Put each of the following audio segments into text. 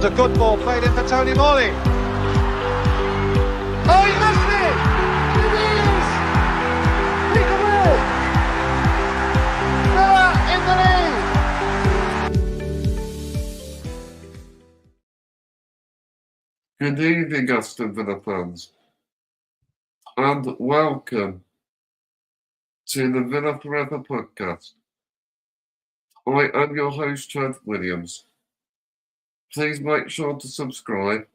It's a good ball played in for Tony Morley. Oh, he missed it! It is! Pick away! Villa in the lead! Good evening, Aston Villa fans, and welcome to the Villa Forever podcast. I am your host, Chad Williams. Please make sure to subscribe,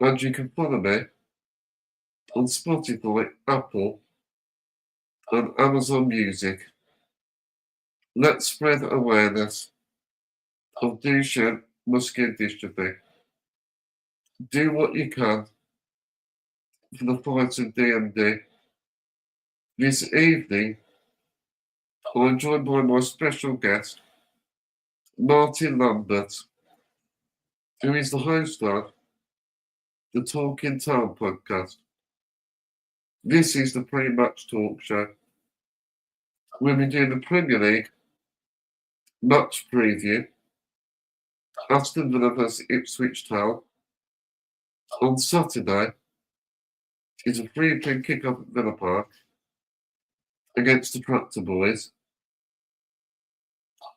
and you can follow me on Spotify, Apple, and Amazon Music. Let's spread awareness of Duchenne muscular dystrophy. Do what you can for the fight of DMD. This evening, I'm joined by my special guest, Martin Lambert, who is the host of the Talking Town podcast. This is the pre-match talk show. We'll be doing the Premier League match preview, Aston Villa vs Ipswich Town. On Saturday is a 3-pin kickoff at Villa Park against the Tractor Boys.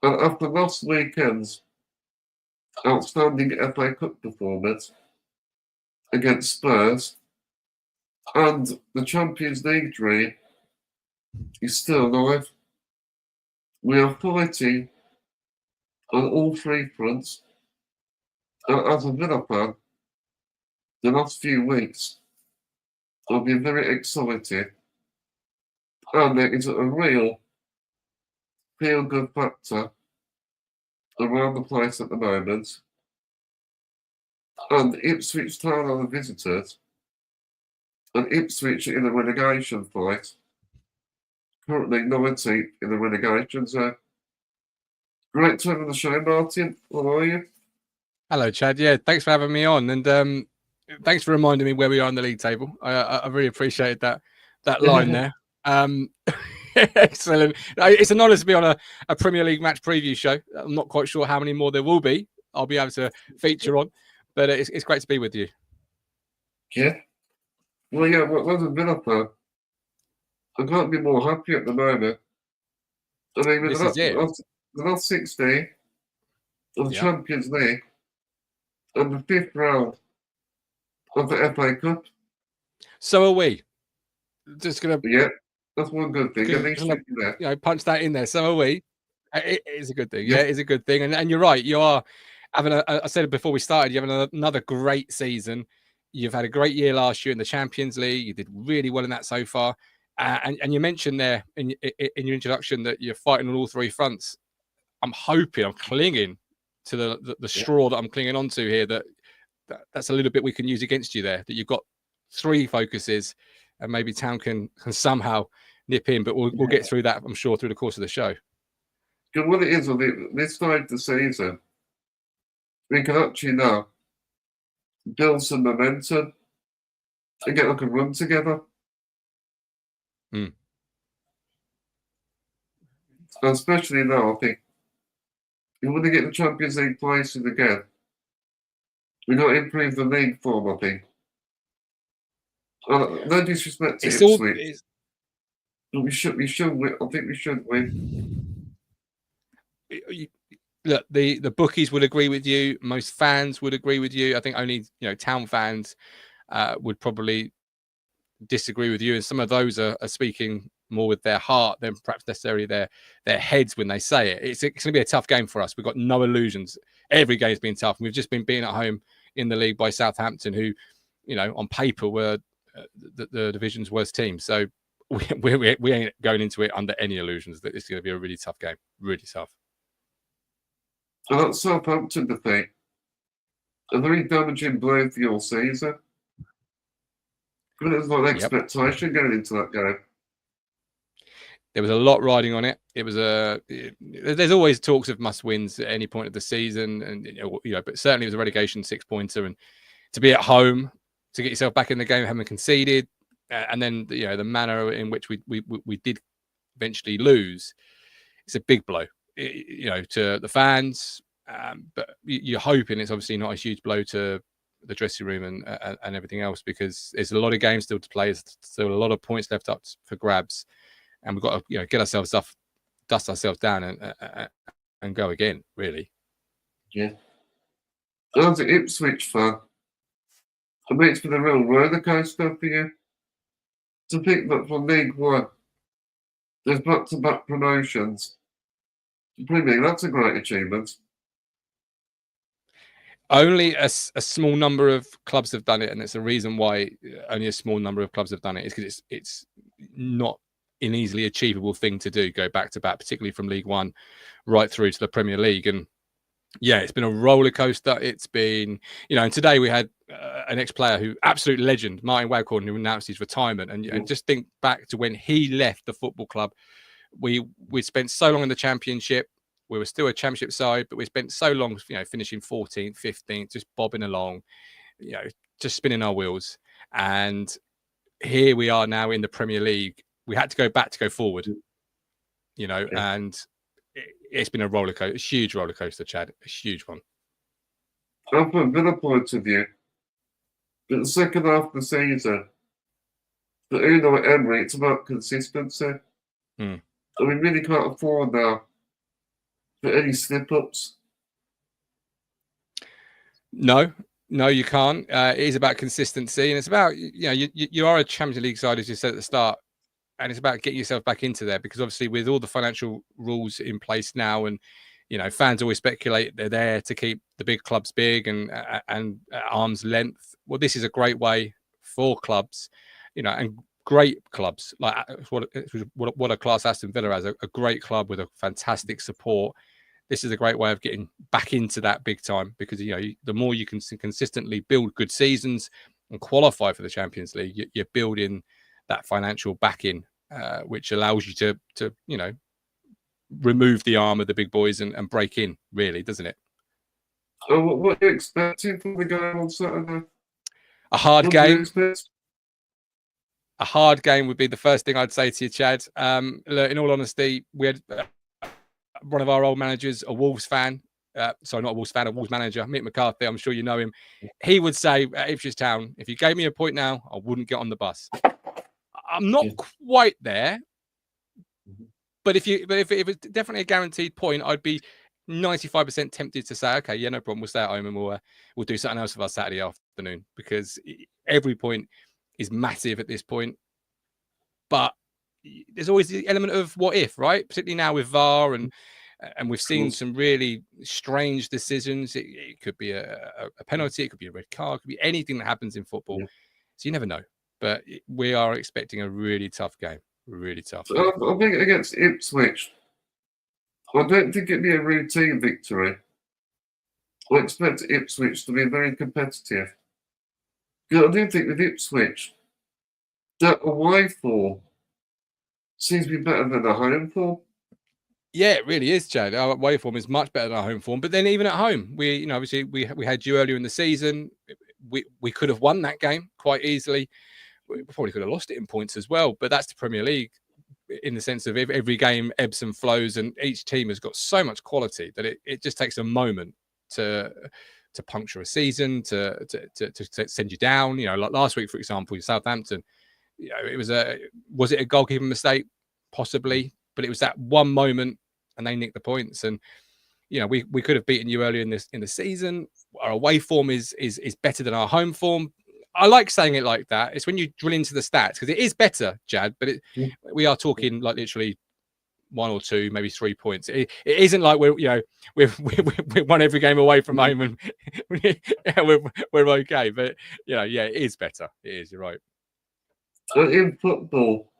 And after last weekend's outstanding FA Cup performance against Spurs, and the Champions League dream is still alive, we are fighting on all three fronts. And as a Villa fan, the last few weeks have been very exciting, and there is a real feel-good factor around the place at the moment. And Ipswich Town are the visitors, and Ipswich are in a relegation fight, currently 19th in the relegation zone. Great to have on the show, Martin. How are you? Hello, Chad. Yeah, thanks for having me on, and thanks for reminding me where we are in the league table. I really appreciate that line there. Excellent. It's an honour to be on a Premier League match preview show. I'm not quite sure how many more there will be. I'll be able to feature on, but it's great to be with you. Yeah. Well, yeah, as a Villa fan, I can't be more happy at the moment. I mean, the last 16 of the Champions League and the 5th round of the FA Cup. So are we. Just gonna. Yeah. That's one good thing. Punch that in there. So are we. It is a good thing. Yeah, it is a good thing. And you're right. You are having I said it before we started, you're having another great season. You've had a great year last year in the Champions League. You did really well in that so far. And you mentioned there in your introduction that you're fighting on all three fronts. I'm clinging to the straw that I'm clinging onto here. That's a little bit we can use against you there. That you've got three focuses, and maybe Town can somehow nip in, but we'll get through that, I'm sure, through the course of the show. Good. What it is, this side of the season, we can actually now build some momentum and get like a run together. Especially now, I think, you want to get the Champions League places again. We've got to improve the league form, I think. No disrespect to Ipswich. But we should win. I think we should win. Look, the bookies would agree with you. Most fans would agree with you. I think only Town fans would probably disagree with you, and some of those are speaking more with their heart than perhaps necessarily their heads when they say it. It's going to be a tough game for us. We've got no illusions. Every game's been tough. We've just been beaten at home in the league by Southampton, who, on paper were the division's worst team. So we ain't going into it under any illusions that it's going to be a really tough game. Really tough. So that's Southampton defeat. A very damaging blow for your season. But there's not expectation going into that game. There was a lot riding on it. There's always talks of must wins at any point of the season, and but certainly it was a relegation 6-pointer, and to be at home, to get yourself back in the game, having conceded, and then the manner in which we did eventually lose, it's a big blow, to the fans, But you're hoping it's obviously not a huge blow to the dressing room and everything else, because there's a lot of games still to play. There's still a lot of points left up for grabs, and we've got to get ourselves up, dust ourselves down, and go again. Really. Yeah. As an Ipswich fan, I mean, it's been a real roller coaster for you. To think that for League One, there's back-to-back promotions. Premier League, that's a great achievement. Only a small number of clubs have done it, and it's a reason why only a small number of clubs have done it. Is because it's not an easily achievable thing to do, go back to back, particularly from League One right through to the Premier League. And yeah, it's been a roller coaster. It's been, and today we had an ex-player who, absolute legend, Martin Lambert, who announced his retirement. And just think back to when he left the football club. We spent so long in the Championship. We were still a Championship side, but we spent so long, finishing 14th, 15th, just bobbing along, just spinning our wheels. And here we are now in the Premier League. We had to go back to go forward, and it's been a roller coaster, a huge roller coaster, Chad, a huge one. From a Villa point of view, but the second half of the season, for Uno Emery, it's about consistency. And we really can't afford now for any slip-ups. No, you can't. It is about consistency, and it's about, you are a Champions League side, as you said at the start, and it's about getting yourself back into there, because obviously with all the financial rules in place now, and fans always speculate they're there to keep the big clubs big and at arm's length. Well, this is a great way for clubs, and great clubs like what a class Aston Villa has, a great club with a fantastic support. This is a great way of getting back into that big time, because the more you can consistently build good seasons and qualify for the Champions League, you're building that financial backing, which allows you to remove the arm of the big boys and break in, really, doesn't it? What are you expecting from the game on Saturday? A hard game. A hard game would be the first thing I'd say to you, Chad. Look, in all honesty, we had one of our old managers, a Wolves fan. Sorry, not a Wolves fan, a Wolves manager, Mick McCarthy. I'm sure you know him. He would say at Ipswich Town, if you gave me a point now, I wouldn't get on the bus. I'm not quite there, but if it was definitely a guaranteed point, I'd be 95% tempted to say, okay, yeah, no problem, we'll stay at home and we'll do something else with our Saturday afternoon, because every point is massive at this point. But there's always the element of what if, right? Particularly now with VAR, and we've seen some really strange decisions. It could be a penalty, it could be a red card, it could be anything that happens in football. So you never know. But we are expecting a really tough game. Really tough. I think against Ipswich, I don't think it'd be a routine victory. I expect Ipswich to be very competitive. I do think with Ipswich, that away form seems to be better than a home form. Yeah, it really is, Chad. Our away form is much better than our home form. But then even at home, we obviously we had you earlier in the season. We could have won that game quite easily. We probably could have lost it in points as well. But that's the Premier League, in the sense of every game ebbs and flows, and each team has got so much quality that it just takes a moment to puncture a season, to send you down. Like last week, for example, Southampton. Was it a goalkeeping mistake? Possibly, but it was that one moment, and they nicked the points. And we could have beaten you earlier in the season. Our away form is better than our home form. I like saying it like that. It's when you drill into the stats, because it is better, Jad. But we are talking like literally 1 or 2, maybe 3 points. It isn't like we've won every game away from home and we're okay. But it is better. It is. You're right. In football,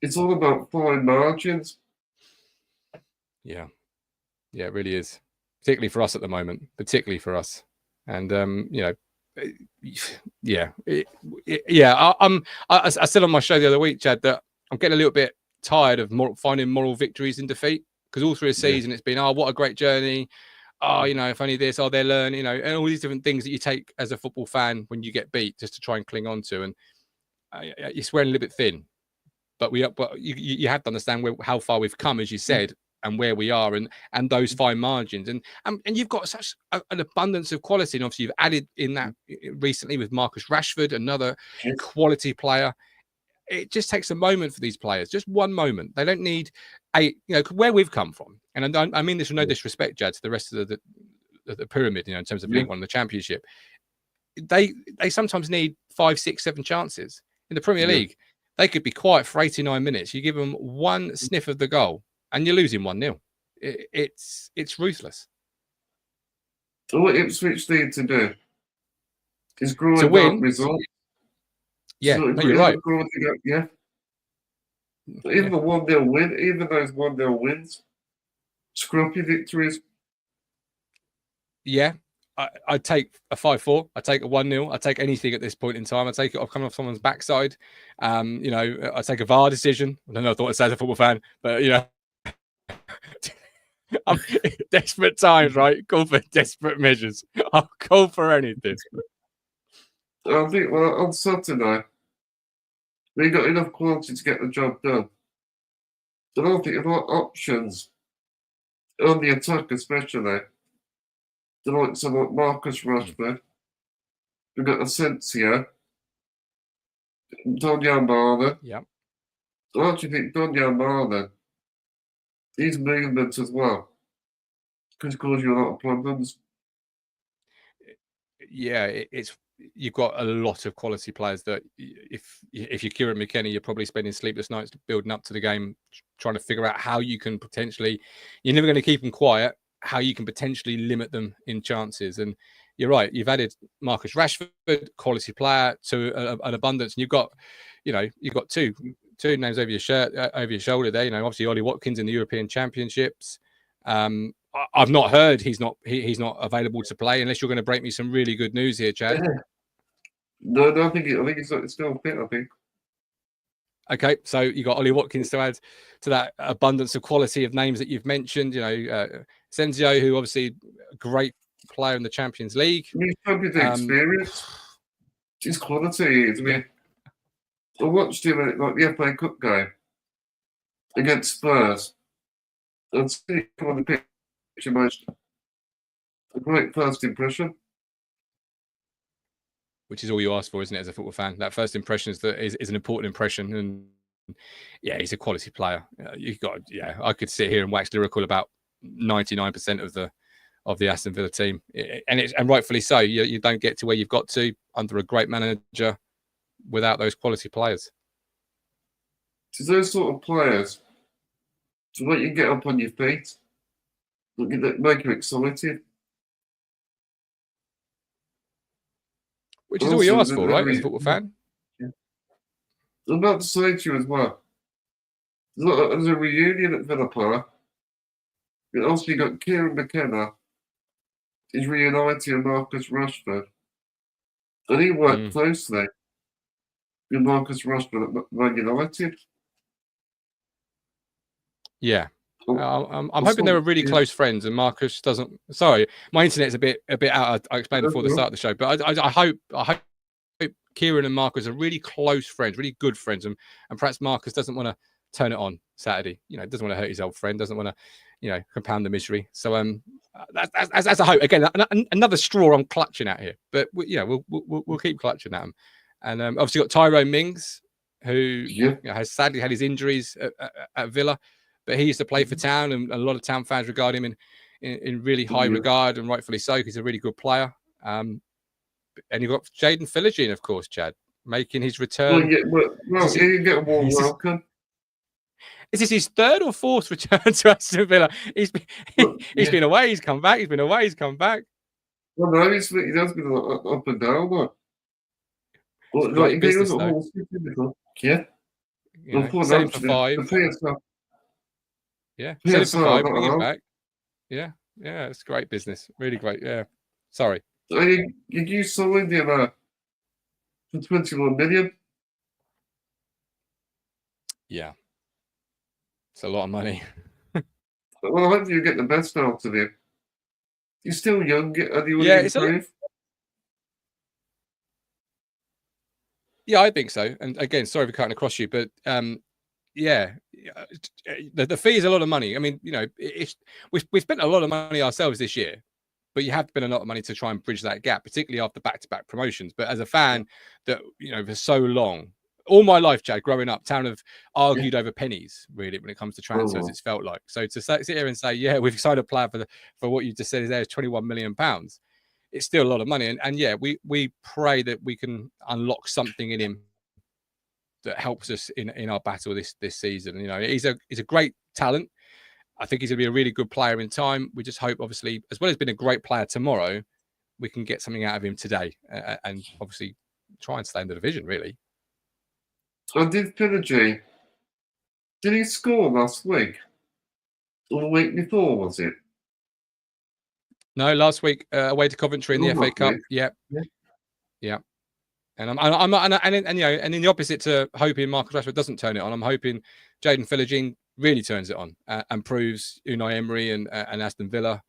it's all about fine margins. Yeah, it really is. Particularly for us at the moment. Particularly for us, and I said on my show the other week, Chad, that I'm getting a little bit tired of finding moral victories in defeat, because all through a season it's been, what a great journey. If only this, they're learning, and all these different things that you take as a football fan when you get beat, just to try and cling on to. And you're swearing a little bit thin, but you have to understand how far we've come, as you said. and where we are, and those fine margins, and you've got such an abundance of quality, and obviously you've added in that recently with Marcus Rashford, another quality player. It just takes a moment for these players, just one moment. They don't need where we've come from, and I mean this with no disrespect, Jad, to the rest of the pyramid, in terms of League One and the Championship. They sometimes need 5, 6, 7 chances. In the Premier League, they could be quiet for 89 minutes. You give them one sniff of the goal, and you're losing 1-0. It's ruthless. So what Ipswich need to do is grow to win results. Yeah, so no, you're right. Even the 1-0 win, even those 1-0 wins, scruffy victories. Yeah, I take a 5-4. I take a 1-0. I take anything at this point in time. I take it off coming off someone's backside. I take a VAR decision. I don't know. I thought I'd say as a football fan, but I'm desperate times, right? Call for desperate measures. I'll call for anything. I think on Saturday we got enough quality to get the job done. I don't think there are options on the attack, especially. The likes of Marcus Rashford, we've got Asensio, Donyell Marlon. Yeah. I actually think Donyell Marlon, his movement as well, could cause you a lot of problems. Yeah, you've got a lot of quality players that if you're Kieran McKenna, you're probably spending sleepless nights building up to the game, trying to figure out how you can potentially, you're never going to keep them quiet, how you can potentially limit them in chances. And you're right, you've added Marcus Rashford, quality player, to an abundance, and you've got two names over your shoulder there. Obviously Ollie Watkins in the European Championships. I've not heard he's not available to play, unless you're going to break me some really good news here, Chad. No, I think he's still fit, I think. Okay, so you got Ollie Watkins to add to that abundance of quality of names that you've mentioned. Senzio, who obviously a great player in the Champions League. He's probably the experience. His quality. I watched him at the FA Cup game against Spurs. And see him on the pitch, a great first impression. Which is all you ask for, isn't it, as a football fan? That first impression is an important impression, and he's a quality player. I could sit here and wax lyrical about 99% of the Aston Villa team, and rightfully so. You don't get to where you've got to under a great manager without those quality players. It's those sort of players to make you get up on your feet, make you excited. Which is all you ask for, right, as a football fan? Yeah. I'm about to say to you as well, there's a reunion at Villa Park. Also, you got Kieran McKenna is reuniting Marcus Rashford. And he worked closely with Marcus Rashford at Man United. Yeah. I'm hoping they were really close friends, and Marcus doesn't. Sorry, my internet's a bit out. I explained before the start of the show, but I hope Kieran and Marcus are really close friends, really good friends, and perhaps Marcus doesn't want to turn it on Saturday. Doesn't want to hurt his old friend, doesn't want to, compound the misery. So that's a hope. Again, another straw I'm clutching at here, but we'll keep clutching at them. And obviously got Tyrone Mings, who has sadly had his injuries at Villa. But he used to play for Town, and a lot of Town fans regard him in really high regard, and rightfully so, because he's a really good player. And you've got Jaden Philogene, of course, Chad, making his return. You get a warm welcome. Is this his third or fourth return to Aston Villa? He's been away, he's come back. He's been away, he's come back. Well, no, he has been up and down. Great business, though. Sell him for 5. Yeah, sell him for 5, bring him back. Yeah, it's great business. Really great, yeah. Sorry. You signed him for 21 million. Yeah. It's a lot of money. Well, I hope you get the best out of him. He's still young, and he will improve. Yeah, I think so. And again, sorry for cutting across you, but yeah, the fee is a lot of money. I mean, you know, we've spent a lot of money ourselves this year, but you have spent a lot of money to try and bridge that gap, particularly after back-to-back promotions. But as a fan, that, you know, for so long, all my life, Chad, growing up, Town have argued over pennies, really, when it comes to transfers. It's felt like. So to sit here and say, yeah, we've signed a player for what you just said is there is £21 million. It's still a lot of money, and yeah, we pray that we can unlock something in him that helps us in our battle this season. You know, he's a great talent. I think he's going to be a really good player in time. We just hope, obviously, as well as being a great player tomorrow, we can get something out of him today, and obviously try and stay in the division, really. And did Pinergy, did he score last week? Or the week before, was it? No, last week away to Coventry in the FA Cup. Yeah. And you know, and in the opposite to hoping Marcus Rashford doesn't turn it on, I'm hoping Jaden Philogene really turns it on and proves Unai Emery and Aston Villa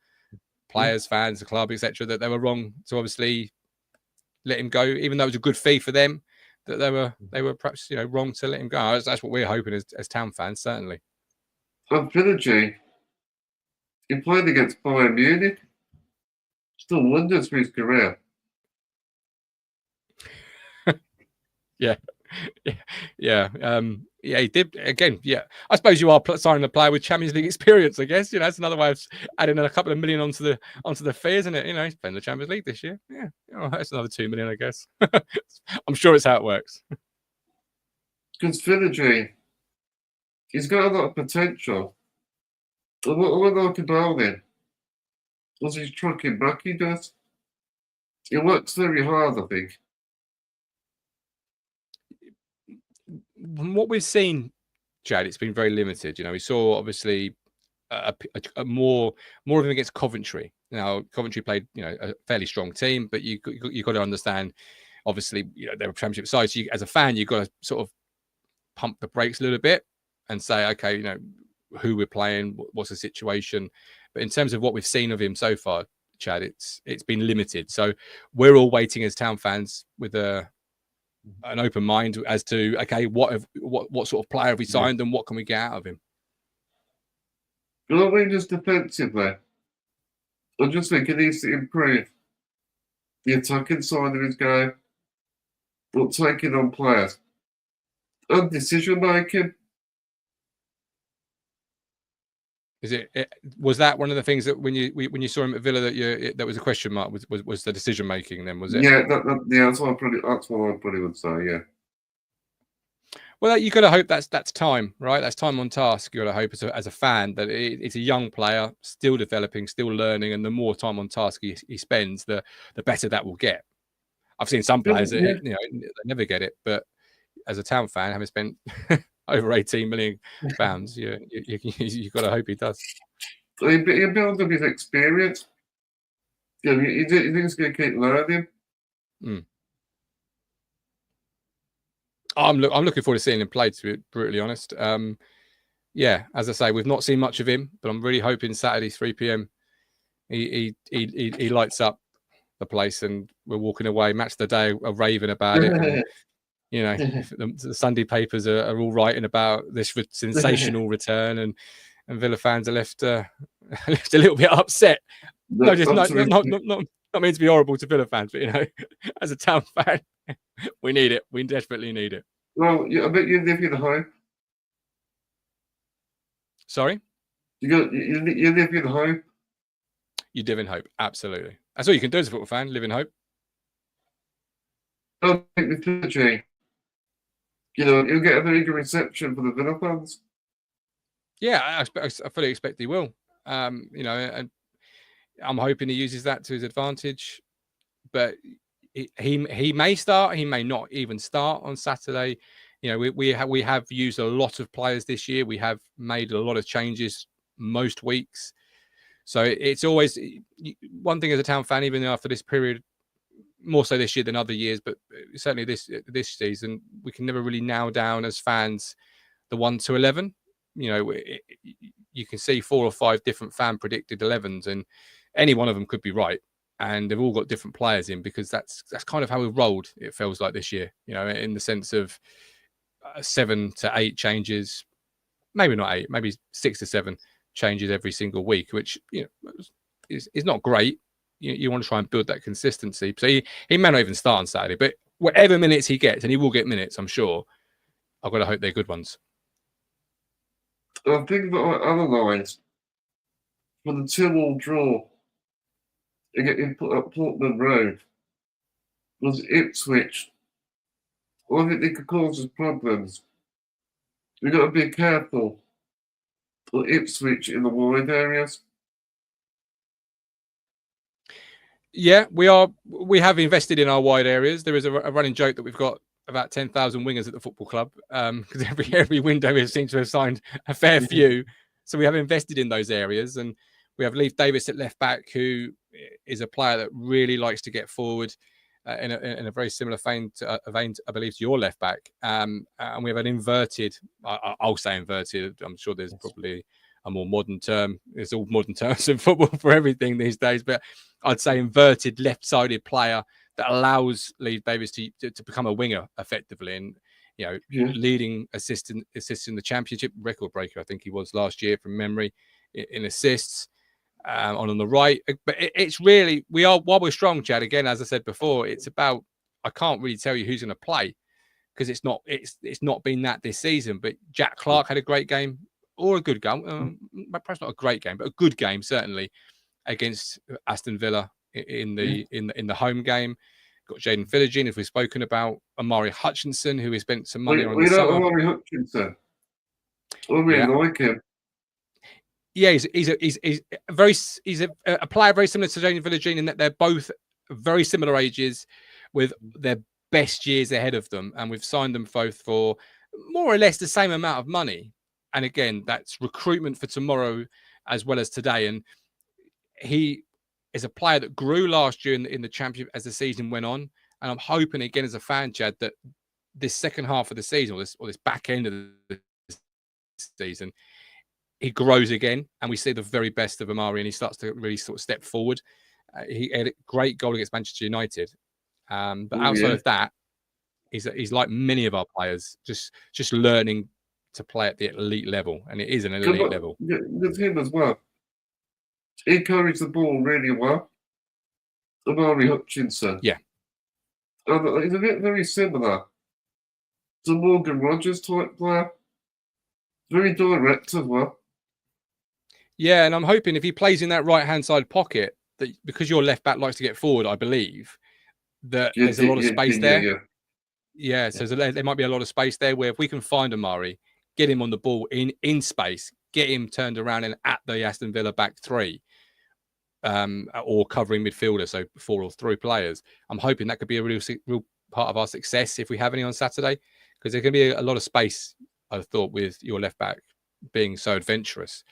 players, fans, the club, etc., that they were wrong to obviously let him go, even though it was a good fee for them. That they were perhaps, you know, wrong to let him go. That's what we're hoping as Town fans, certainly. And Philogene, he played against Bayern Munich. Still wonders for his career. Yeah, he did again. Yeah, I suppose you are signing a player with Champions League experience. I guess, you know, that's another way of adding a couple of million onto the fee, isn't it? You know, he's playing the Champions League this year. Yeah, oh, that's another 2 million, I guess. I'm sure it's how it works. Because Philogene, he's got a lot of potential. And what I like about him was his trucking back. He does. He works very hard, I think. What we've seen, Chad, it's been very limited. You know, we saw obviously a more of him against Coventry. Now, Coventry played, you know, a fairly strong team, but you got to understand, obviously, you know, they're a Championship side. So as a fan, you've got to sort of pump the brakes a little bit and say, okay, you know, who we're playing, what's the situation. But in terms of what we've seen of him so far, Chad, it's been limited. So we're all waiting as Town fans with an open mind as to, okay, what sort of player have we signed and what can we get out of him? Well, I mean, just defensively, I just think he needs to improve the attacking side of his game, but taking on players and decision making. Was that one of the things that when you saw him at Villa that was a question mark? Was the decision making then? Was it? Yeah, that's what I probably would say. Yeah. Well, you got to hope that's time, right? That's time on task. You got to hope as a fan that it's a young player, still developing, still learning, and the more time on task he spends, the better that will get. I've seen some players that, you know, they never get it, but as a Town fan, having spent over £18 million, you got to hope he does. He builds up his experience. You know, he thinks he's going to keep learning. I'm looking forward to seeing him play, to be brutally honest. Yeah, as I say, we've not seen much of him, but I'm really hoping Saturday 3 p.m. he lights up the place and we're walking away. Match the day are raving about it. And, you know, the Sunday papers are all writing about this sensational return, and Villa fans are left a little bit upset. Not mean to be horrible to Villa fans, but, you know, as a Town fan, we need it. We desperately need it. Well, I bet you live in hope. Sorry? You live in hope. You live in hope, absolutely. That's all you can do as a football fan, live in hope. I think with Philogene, you know, he'll get a very good reception for the Villa fans. Yeah, I fully expect he will. You know, and I'm hoping he uses that to his advantage. But he may start, he may not even start on Saturday. You know, we have used a lot of players this year. We have made a lot of changes most weeks. So it's always one thing as a Town fan, even after this period, more so this year than other years, but certainly this season, we can never really nail down as fans the 1 to 11. You know, you can see 4 or 5 different fan predicted 11s, and any one of them could be right. And they've all got different players in, because that's kind of how we've rolled, it feels like, this year, you know, in the sense of 7 to 8 changes maybe not 8, maybe 6 to 7 changes every single week, which is not great. You want to try and build that consistency. So he may not even start on Saturday, but whatever minutes he gets, and he will get minutes, I'm sure. I've got to hope they're good ones. I think that I analysed for the 2-2 draw in Portman Road was Ipswich. I think they could cause us problems. We've got to be careful for Ipswich in the wide areas. Yeah, we have invested in our wide areas. There is a running joke that we've got about 10,000 wingers at the football club, because every window we seem to have signed a fair few. So we have invested in those areas, and we have Leif Davis at left back, who is a player that really likes to get forward in a very similar vein, I believe, to your left back. And we have an inverted, I'll say inverted, I'm sure there's probably a more modern term. There's all modern terms in football for everything these days, but I'd say inverted left-sided player that allows Leif Davis to become a winger effectively, and leading assist in the championship, record breaker I think he was last year from memory in assists. On the right, but it's really while we're strong, Chad. Again, as I said before, it's about, I can't really tell you who's going to play, because it's not been that this season. But Jack Clark had a great game, or a good game, perhaps not a great game, but a good game certainly against Aston Villa in the home game. Got Jaden Philogene, if we've spoken about. Amari Hutchinson, who we spent some money on. We know Amari Hutchinson. I really like him. Yeah, he's a player very similar to Jaden Philogene in that they're both very similar ages, with their best years ahead of them, and we've signed them both for more or less the same amount of money. And again, that's recruitment for tomorrow as well as today. And he is a player that grew last year in the championship as the season went on. And I'm hoping, again, as a fan, Chad, that this second half of the season, or this back end of the season, he grows again, and we see the very best of Amari, and he starts to really sort of step forward. He had a great goal against Manchester United. But outside of that, he's like many of our players, just learning to play at the elite level, and it is an elite level. With him as well. He carries the ball really well. Amari Hutchinson. Yeah. And he's a bit very similar to Morgan Rogers type player. Very direct as well. Yeah, and I'm hoping if he plays in that right-hand side pocket, that because your left back likes to get forward, I believe, that there's a lot of space there. Yeah, so there might be a lot of space there where if we can find Amari, get him on the ball in space, get him turned around and at the Aston Villa back three, or covering midfielder, so 4 or 3 players. I'm hoping that could be a real part of our success if we have any on Saturday, because there can be a lot of space, I thought, with your left back being so adventurous,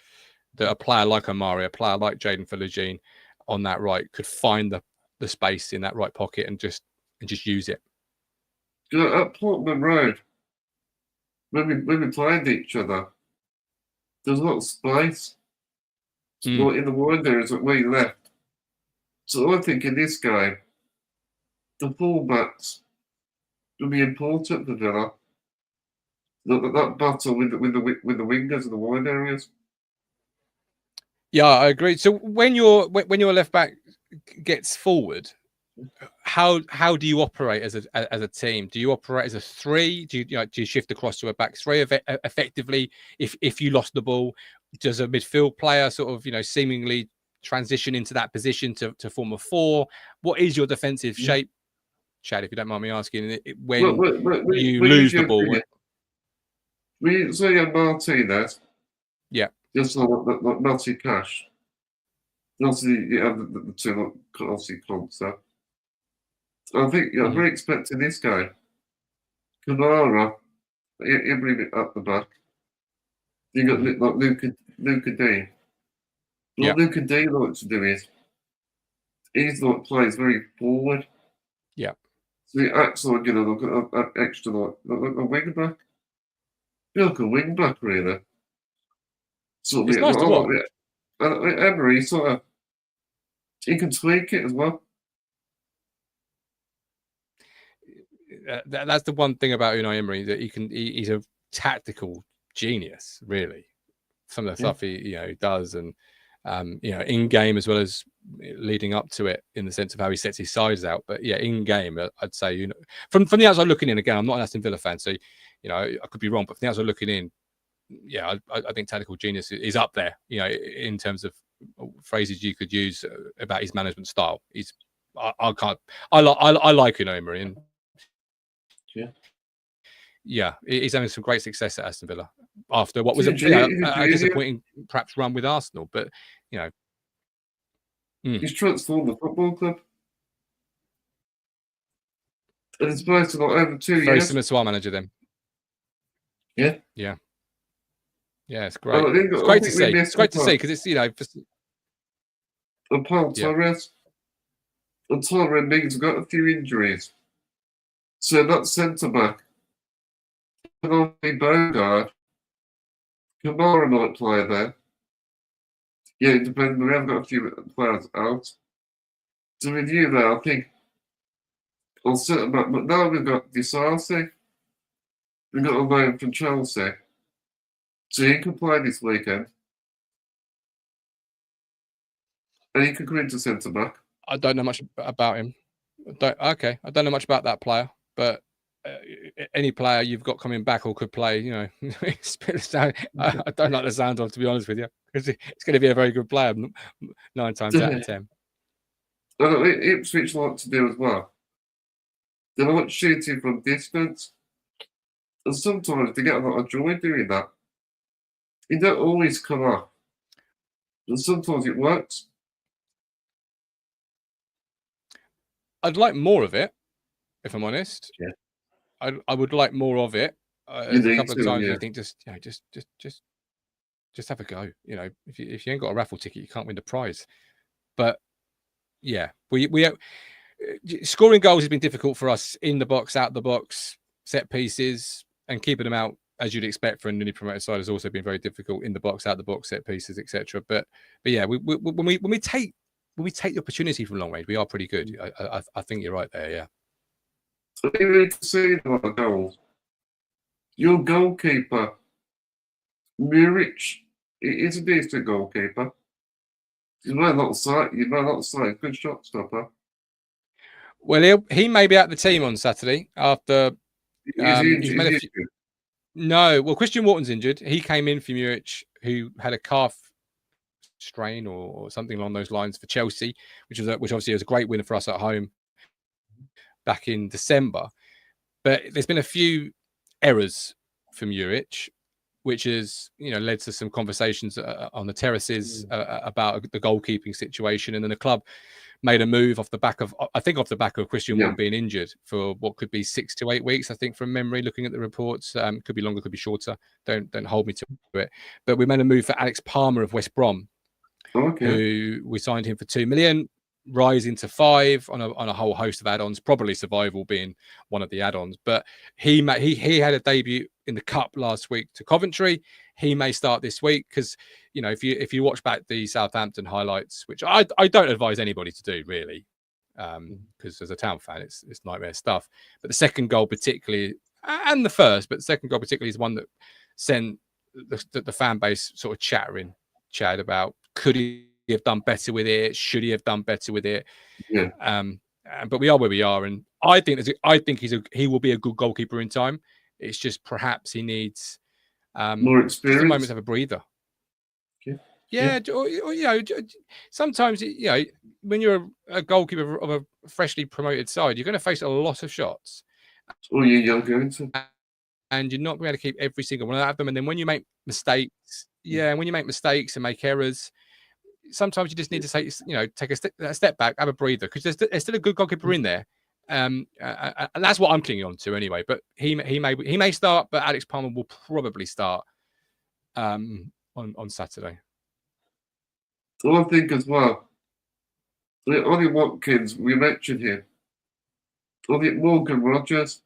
that a player like Amari, a player like Jaden Philogene on that right could find the space in that right pocket and just use it. At Portman Road, when we played each other, there's a lot of space. Not in the wide areas where you left. So I think in this game, the fullbacks will be important for Villa. That battle with the wingers in the wide areas. Yeah, I agree. So when your left back gets forward, how do you operate as a team? Do you operate as a 3? Do you shift across to a back 3 effectively? If you lost the ball, does a midfield player sort of seemingly transition into that position to form a 4? What is your defensive shape, Chad? If you don't mind me asking, when you lose the ball. We say Martinez. Yeah. Just like Matty Cash. Obviously, you have the two obviously concept. I think we're expecting this guy. Kamara, he'll bring it up the back. You got like Luca D. What Luca D likes to do is he's like plays very forward. Yeah. So he acts like like an extra like a wing back. Like a wing back, really. It's nice to watch. Emery sort of, he can tweak it as well. That's the one thing about Unai Emery, that he's a tactical genius, really. Some of the stuff he does, and in game as well as leading up to it, in the sense of how he sets his sides out. But yeah, in game, I'd say from the outside looking in. Again, I'm not an Aston Villa fan, so I could be wrong. But from the outside looking in, yeah, I think tactical genius is up there. In terms of phrases you could use about his management style. I like Unai Emery, and he's having some great success at Aston Villa after what was a disappointing perhaps run with Arsenal. But he's transformed the football club, and it's supposed to over 2 years. Very similar to our manager, then. Yeah, it's great. It's great to see. It's great to see, because it's and Paul Torres. And Torres Mings got a few injuries, so that centre back can only Bogard. Kamara might play there. Yeah, it depends. We have got a few players out. To review that, I think on centre back, but now we've got Disasi. We've got a loan from Chelsea, so he can play this weekend, and he can come into centre back. I don't know much about him. I don't know much about that player, but any player you've got coming back or could play, I don't like the sound of, to be honest with you, because it's going to be a very good player 9 times out of 10. Ipswich like to do as well. They like shooting from distance, and sometimes they get a lot of joy doing that. It don't always come off, and sometimes it works. I'd like more of it, if I'm honest. Yeah, I would like more of it. A couple of times you think just have a go. If you ain't got a raffle ticket, you can't win the prize. But yeah, we scoring goals has been difficult for us in the box, out the box, set pieces, and keeping them out, as you'd expect for a newly promoted side, has also been very difficult in the box, out the box, set pieces, etc. But yeah, when we take the opportunity from long range, we are pretty good. I think you're right there, yeah. So even to see the goals, your goalkeeper, Muric, is a decent goalkeeper. He's made a lot of sight. Good shot stopper. Well, he may be out the team on Saturday after. No, well, Christian Wharton's injured. He came in for Muric, who had a calf strain or something along those lines for Chelsea, which obviously was a great winner for us at home back in December. But there's been a few errors from Muric, which has led to some conversations on the terraces about the goalkeeping situation, and then the club made a move off the back of Christian Wharton being injured for what could be 6 to 8 weeks, I think, from memory, looking at the reports. Could be longer, could be shorter. Don't hold me to it. But we made a move for Alex Palmer of West Brom, who we signed him for 2 million, rising to 5 on a whole host of add-ons, probably survival being one of the add-ons. But he had a debut in the cup last week to Coventry. He may start this week, because if you watch back the Southampton highlights, which I don't advise anybody to do really, because as a Town fan it's nightmare stuff. But the second goal particularly, and the first, but the second goal particularly, is one that sent the fan base sort of chatted about, could he have done better with it? Should he have done better with it? Yeah. But we are where we are, and I think he will be a good goalkeeper in time. It's just perhaps he needs more experience. Just a moment to have a breather. Yeah. Or, sometimes when you're a goalkeeper of a freshly promoted side, you're going to face a lot of shots. Or you're younger, and you're not going to keep every single one of them. And then when you make mistakes, and make errors, sometimes you just need to take a step back, have a breather, because there's still a good goalkeeper in there. And that's what I'm clinging on to anyway. But he may start, but Alex Palmer will probably start on Saturday. Well, I think as well, Ollie Watkins, we mentioned him. I think Morgan Rogers,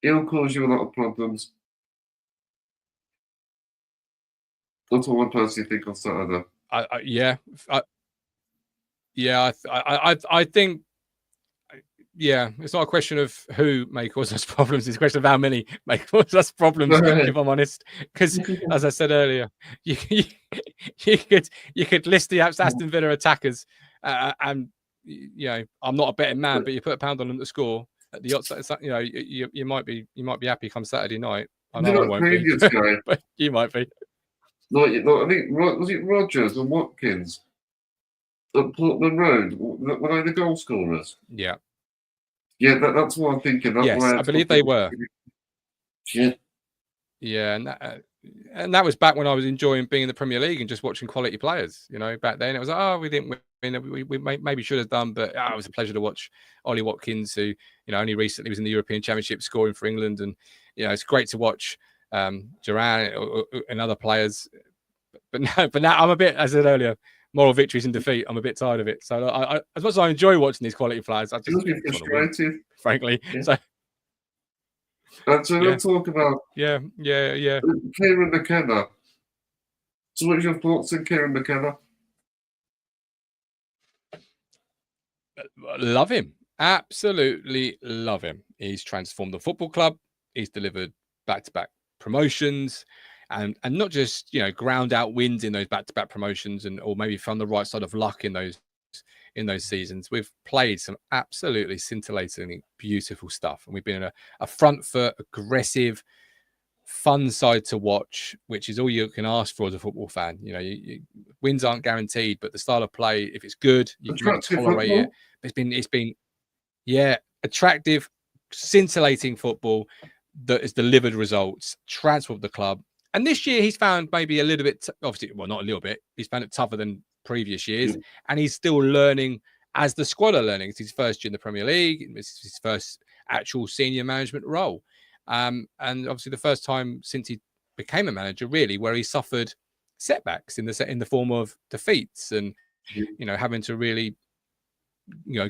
he'll cause you a lot of problems. That's what I personally think on Saturday. I think yeah, it's not a question of who may cause us problems. It's a question of how many may cause us problems, if I'm honest. Because, as I said earlier, you could list the Aston Villa attackers, and I'm not a betting man, but you put £1 on them to score at the odds. You might be happy come Saturday night. I know I won't be, but you might be. I think was it Rodgers and Watkins at Portman Road? Were they the goal scorers? Yeah. Yeah, that's what I'm thinking. Yes, I believe they were. Yeah. Yeah, and that was back when I was enjoying being in the Premier League and just watching quality players. Back then it was like, oh, we didn't win. We maybe should have done, but it was a pleasure to watch Ollie Watkins, who only recently was in the European Championship scoring for England, and it's great to watch Duran and other players. But now I'm a bit, as I said earlier, moral victories and defeat. I'm a bit tired of it. So I as much as I enjoy watching these quality players, I just frustrated, frankly. Yeah. So we'll talk about Kieran McKenna. So what's your thoughts on Kieran McKenna? Love him. Absolutely love him. He's transformed the football club. He's delivered back-to-back promotions. And not just ground out wins in those back-to-back promotions, or maybe found the right side of luck in those seasons. We've played some absolutely scintillatingly beautiful stuff, and we've been in a front foot, aggressive, fun side to watch, which is all you can ask for as a football fan. Wins aren't guaranteed, but the style of play, if it's good, you can tolerate it. It's been attractive, scintillating football that has delivered results, transformed the club. And this year he's found maybe a little bit, obviously, well, not a little bit, he's found it tougher than previous years. And he's still learning as the squad are learning. It's his first year in the Premier League. It's his first actual senior management role. And obviously the first time since he became a manager, really, where he suffered setbacks in the form of defeats and, having to really,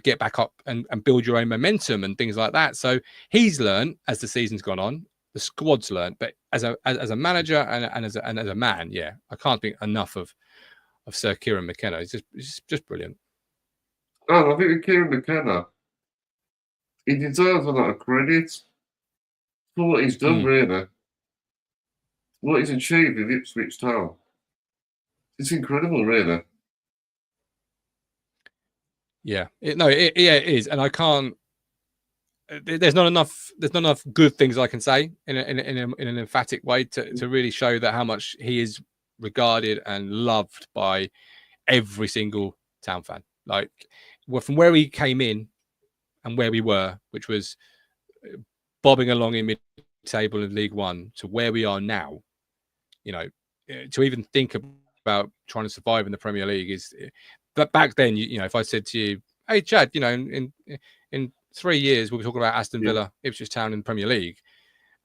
get back up and build your own momentum and things like that. So he's learned as the season's gone on. The squad's learned, but as a manager and as a man, I can't think enough of Sir Kieran McKenna. He's just brilliant. Oh, I think with Kieran McKenna, he deserves a lot of credit for what he's done, really. What he's achieved in Ipswich Town. It's incredible, really. Yeah, it is, and I can't. There's not enough good things I can say in an emphatic way to really show that how much he is regarded and loved by every single Town fan. Like, from where he came in and where we were, which was bobbing along in mid-table in League One, to where we are now, to even think about trying to survive in the Premier League is. But back then, if I said to you, "Hey, Chad, in 3 years we'll be talking about Aston Villa, Ipswich Town in the Premier League,"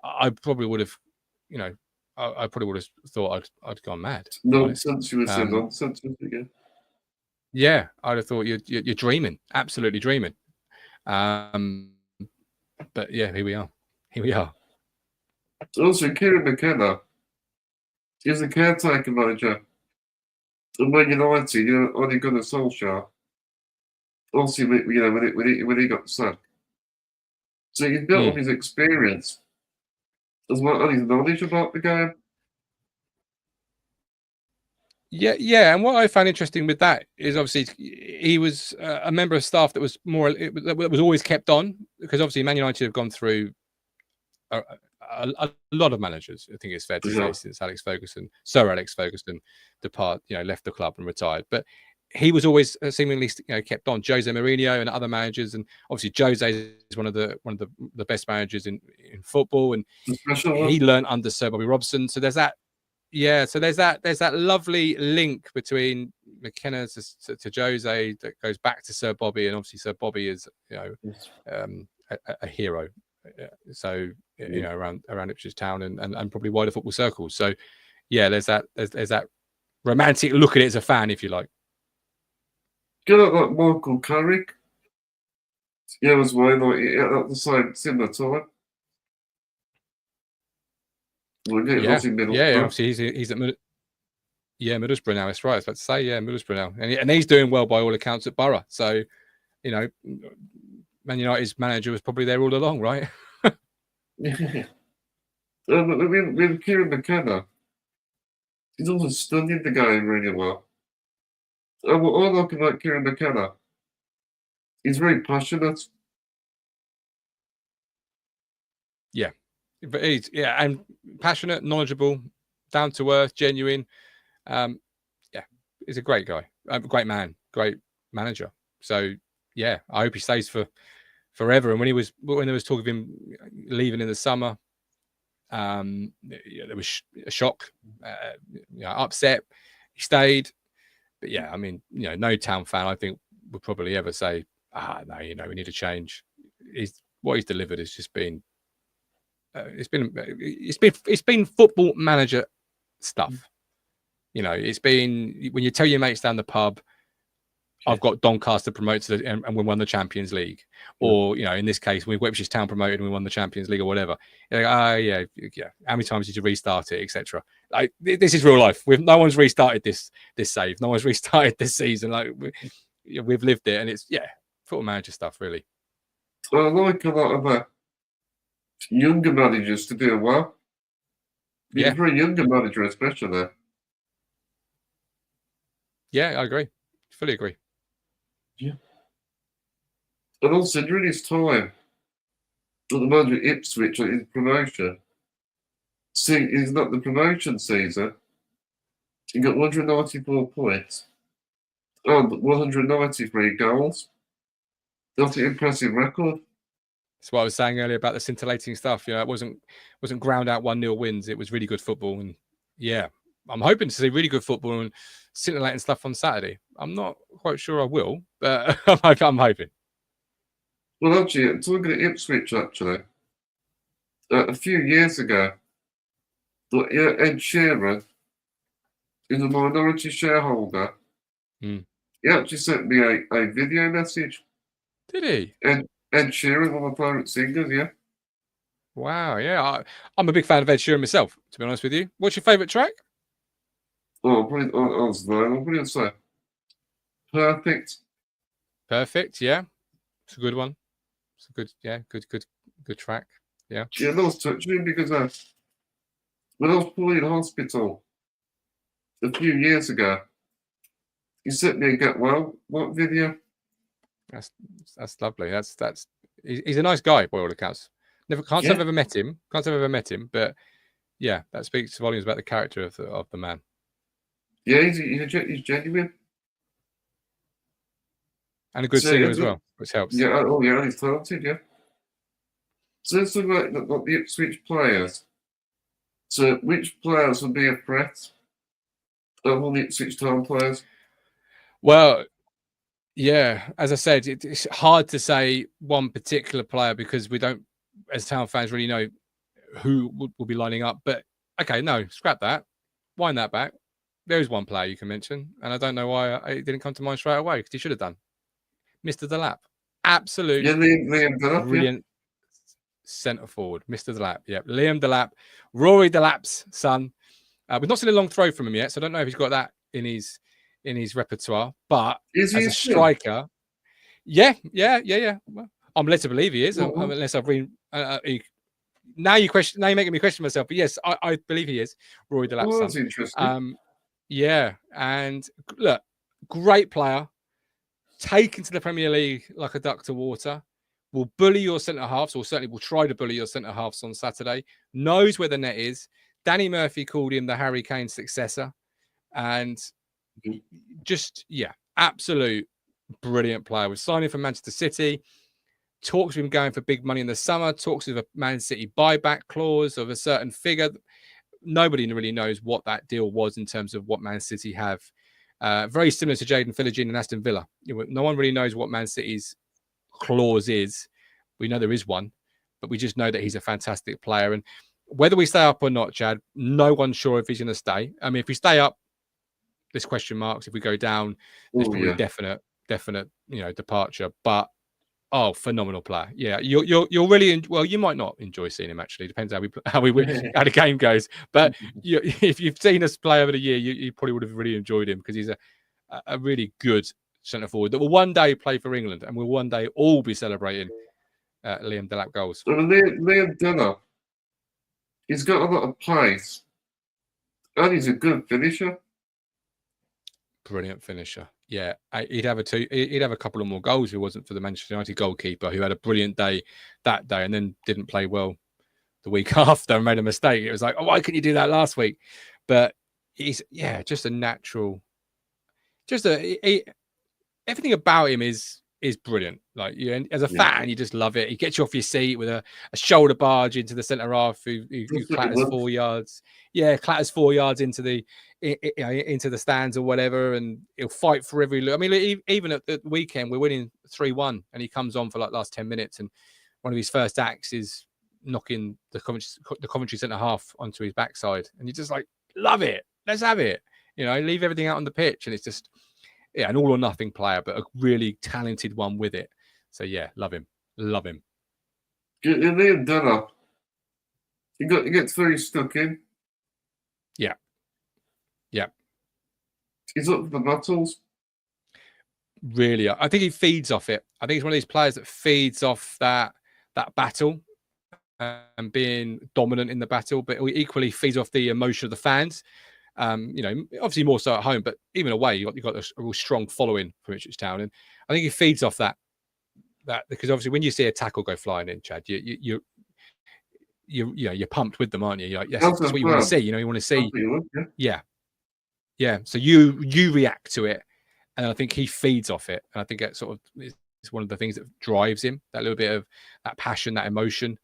I probably would have, I probably would have thought I'd gone mad. Nonsense, you were saying nonsense again. Yeah, I'd have thought you're dreaming, absolutely dreaming. But yeah, here we are. Also, Kieran McKenna is a caretaker manager. And Man United, only got a Solskjaer. Also, when he got sacked. So he's built up his experience as well as his knowledge about the game. Yeah, and what I found interesting with that is obviously he was a member of staff that was always kept on, because obviously Man United have gone through a lot of managers. I think it's fair to say, since Sir Alex Ferguson left the club and retired, but he was always seemingly kept on. Jose Mourinho and other managers, and obviously Jose is one of the best managers in football, and he learned under Sir Bobby Robson. So there's that. Yeah, so there's that lovely link between McKenna to Jose that goes back to Sir Bobby, and obviously Sir Bobby is a hero. So around Ipswich Town and probably wider football circles. So yeah, there's that romantic look at it as a fan, if you like. Get up like Michael Carrick. Yeah, as well, like at the same similar time. Obviously he's at Middlesbrough now. That's right. I was about to say, Middlesbrough now, and he's doing well by all accounts at Borough. So, Man United's manager was probably there all along, right? Yeah. With Kieran McKenna, he's also studied the game really well. And what I like about Kieran McKenna, he's very passionate. Yeah, but and passionate, knowledgeable, down to earth, genuine. Yeah, he's a great guy, a great man, great manager. So yeah, I hope he stays for forever. And when there was talk of him leaving in the summer, there was a shock, upset. He stayed, but yeah, I mean, no Town fan I think would probably ever say, no, we need to change. What he's delivered has just been. It's been football manager stuff. It's been when you tell your mates down the pub, I've got Doncaster promoted and we won the Champions League, or in this case, we Ipswich Town promoted and we won the Champions League or whatever. You're like, yeah. How many times did you restart it, etc. Like this is real life. No one's restarted this save. No one's restarted this season. Like we've lived it, and it's football manager stuff really. I like a lot of younger managers to do well. Yeah, for a younger manager, especially. Yeah, I agree. Fully agree. Yeah. And also during his time at the manager at Ipswich at his promotion, it's not the promotion season. He got 194 points and 193 goals. That's an impressive record. That's what I was saying earlier about the scintillating stuff. It wasn't ground out 1-0 wins. It was really good football, and I'm hoping to see really good football and scintillating stuff on Saturday. I'm not quite sure I will, but I'm hoping. Well, actually, talking at Ipswich, actually, a few years ago, Ed Sheeran is a minority shareholder. He actually sent me a video message. Did he? Ed Sheeran, one of my favourite singers, yeah. Wow, yeah. I'm a big fan of Ed Sheeran myself, to be honest with you. What's your favourite track? Oh, I'll probably say Perfect. Perfect, yeah. It's a good one. It's a good track. Yeah. Yeah, that was touching because when I was poorly in hospital a few years ago, he sent me a Get Well what video. That's lovely. He's a nice guy by all accounts. Can't say I've ever met him. But yeah, that speaks volumes about the character of the man. Yeah, he's genuine. And a good singer as well, which helps. Yeah, he's talented, yeah. So let's talk about the Ipswich players. So which players would be a threat of all the Ipswich Town players? Well, yeah, as I said, it's hard to say one particular player because we don't, as Town fans, really know who will be lining up. But okay, no, scrap that. Wind that back. There is one player you can mention, and I don't know why it didn't come to mind straight away because he should have done. Mr. Delap. Absolutely brilliant centre forward. Mr. Delap. Yeah, Liam Delap. Rory Delap's son. We've not seen a long throw from him yet, so I don't know if he's got that in his repertoire. But as a striker, yeah. Well, I'm led to believe he is, unless I've read. Now you're making me question myself. But yes, I believe he is Rory Delap's son. That's interesting. Yeah, and look, great player. Taken to the Premier League like a duck to water. Will bully your centre halves, or certainly will try to bully your centre halves on Saturday. Knows where the net is. Danny Murphy called him the Harry Kane successor, and absolute brilliant player. Was signing for Manchester City. Talks of him going for big money in the summer. Talks of a Man City buyback clause of a certain figure. Nobody really knows what that deal was in terms of what Man City have. Very similar to Jadon Philogene and Aston Villa. No one really knows what Man City's clause is. We know there is one, but we just know that he's a fantastic player. And whether we stay up or not, Chad, no one's sure if he's going to stay. I mean, if we stay up, there's question marks. If we go down, there's probably a definite, departure. But phenomenal player. Yeah, you're really well. You might not enjoy seeing him. Actually, depends how the game goes. But if you've seen us play over the year, you probably would have really enjoyed him because he's a really good centre forward that will one day play for England and will one day all be celebrating Liam Delap goals. I mean, Liam Delap, he's got a lot of pace, and he's a good finisher. Brilliant finisher. Yeah, he'd have a couple of more goals if it wasn't for the Manchester United goalkeeper who had a brilliant day that day and then didn't play well the week after and made a mistake. It was like, oh, why couldn't you do that last week? But he's just a natural. Everything about him is brilliant. Like as a fan, you just love it. He gets you off your seat with a shoulder barge into the centre half who clatters 4 yards. Yeah, clatters 4 yards into the stands or whatever, and he'll fight for every look. I mean, even at the weekend, we're winning 3-1, and he comes on for like last 10 minutes, and one of his first acts is knocking the Coventry centre half onto his backside, and you just like love it. Let's have it. Leave everything out on the pitch, and it's just an all or nothing player, but a really talented one with it. So yeah, love him. Liam Delap, he gets very stuck in. Yeah. He's up for the battles. Really, I think he feeds off it. I think he's one of these players that feeds off that battle and being dominant in the battle, but he equally feeds off the emotion of the fans. Obviously more so at home, but even away, you got a real strong following from Ipswich Town, and I think he feeds off that because obviously when you see a tackle go flying in, Chad, you're pumped with them, aren't you? You're like, yes, that's what you want to see. You want to see, yeah. So you react to it, and I think he feeds off it, and I think that sort of is one of the things that drives him. That little bit of that passion, that emotion,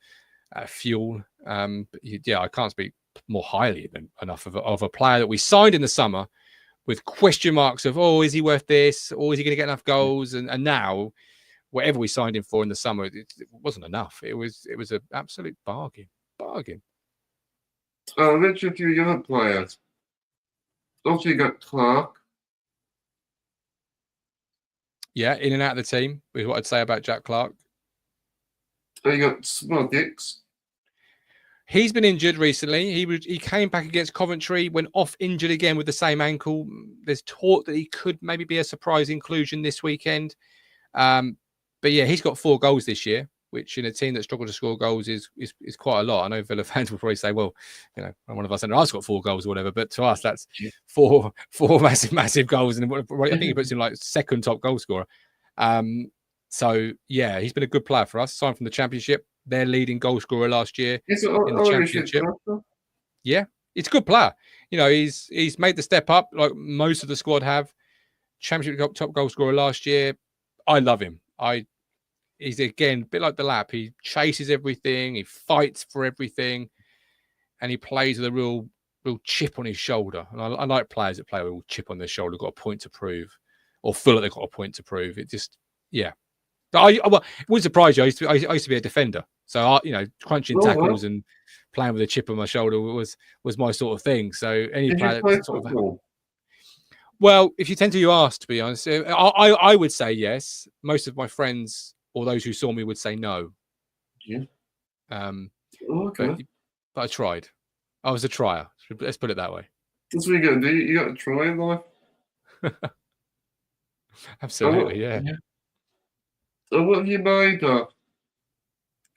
fuel. I can't speak more highly than enough of a player that we signed in the summer with question marks of, is he worth this, or is he going to get enough goals, and now whatever we signed him for in the summer, it wasn't enough. It was an absolute bargain. I mentioned a few young players. Also, you got Clark. Yeah, in and out of the team is what I'd say about Jack Clark. And you got Smodix. He's been injured recently. He came back against Coventry, went off injured again with the same ankle. There's talk that he could maybe be a surprise inclusion this weekend. But yeah, he's got 4 goals this year, which in a team that struggled to score goals is quite a lot. I know Villa fans will probably say, well, one of us and I've got 4 goals or whatever, but to us that's 4 massive goals, and I think he puts him like second top goal scorer. So yeah, he's been a good player for us. Signed from the Championship, their leading goal scorer last year in the Championship. Yeah, it's a good player. He's made the step up like most of the squad have. Championship top goal scorer last year. I love him. He's again a bit like the Lap. He chases everything, he fights for everything, and he plays with a real chip on his shoulder. And I like players that play with a real chip on their shoulder, got a point to prove, or feel like they've got a point to prove. It just, yeah. It wouldn't surprise you. I used to be a defender, so crunching tackles and playing with a chip on my shoulder was my sort of thing. So any player that sort of. Well, if you tend to, you ask, to be honest, I would say yes. Most of my friends or those who saw me would say no. Yeah. But I tried. I was a trier. Let's put it that way. That's what you got to do. You got to try in life. Absolutely, yeah. So what have you made of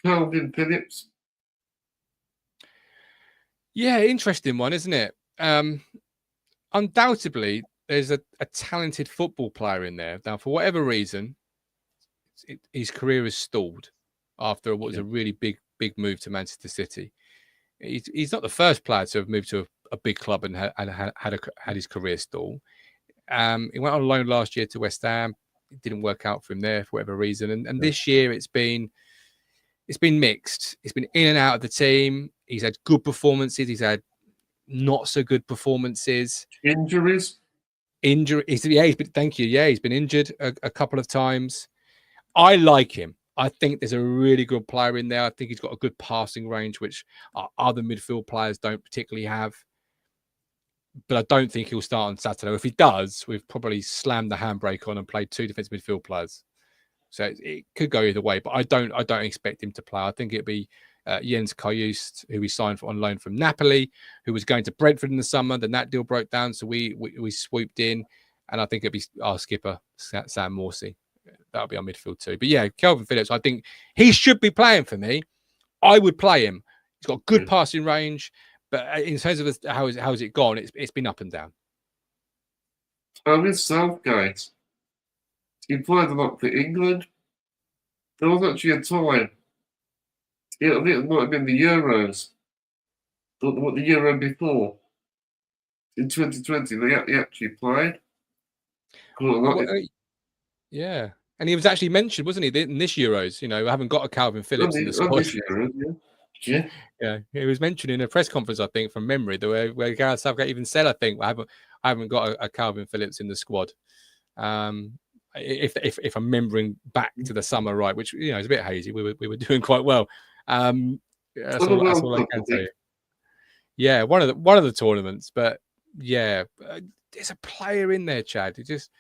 Calvin Phillips? Yeah, interesting one, isn't it? Undoubtedly, there's a talented football player in there. Now, for whatever reason, his career has stalled after what was a really big move to Manchester City. He's not the first player to have moved to a big club and had his career stall. He went on loan last year to West Ham. It didn't work out for him there for whatever reason. And this year it's been mixed. It's been in and out of the team. He's had good performances. He's had not so good performances. Injuries. Thank you. Yeah, he's been injured a couple of times. I like him. I think there's a really good player in there. I think he's got a good passing range, which other midfield players don't particularly have. But I don't think he'll start on Saturday. If he does, we've probably slammed the handbrake on and played 2 defensive midfield players. So it could go either way. But I don't expect him to play. I think it'd be Jens Kajust, who we signed on loan from Napoli, who was going to Brentford in the summer. Then that deal broke down, so we swooped in. and I think it'd be our skipper Sam Morsey. That'll be our midfield too. But yeah, Kelvin Phillips, I think he should be playing for me. I would play him. He's got good passing range, but in terms of how's it gone, it's been up and down. With Southgate, he played a lot for England. There was actually a time, it might have been the Euros, what the Euro before, in 2020, they actually played. Yeah. And he was actually mentioned, wasn't he, in this Euros? I haven't got a Calvin Phillips in the squad. Yeah. He was mentioned in a press conference, I think, from memory, where Gareth Southgate even said, I think, I haven't got a Calvin Phillips in the squad. If I'm remembering back to the summer, right, which is a bit hazy. We were doing quite well. That's all I can tell you. Yeah, one of the tournaments, but yeah, there's a player in there, Chad. It just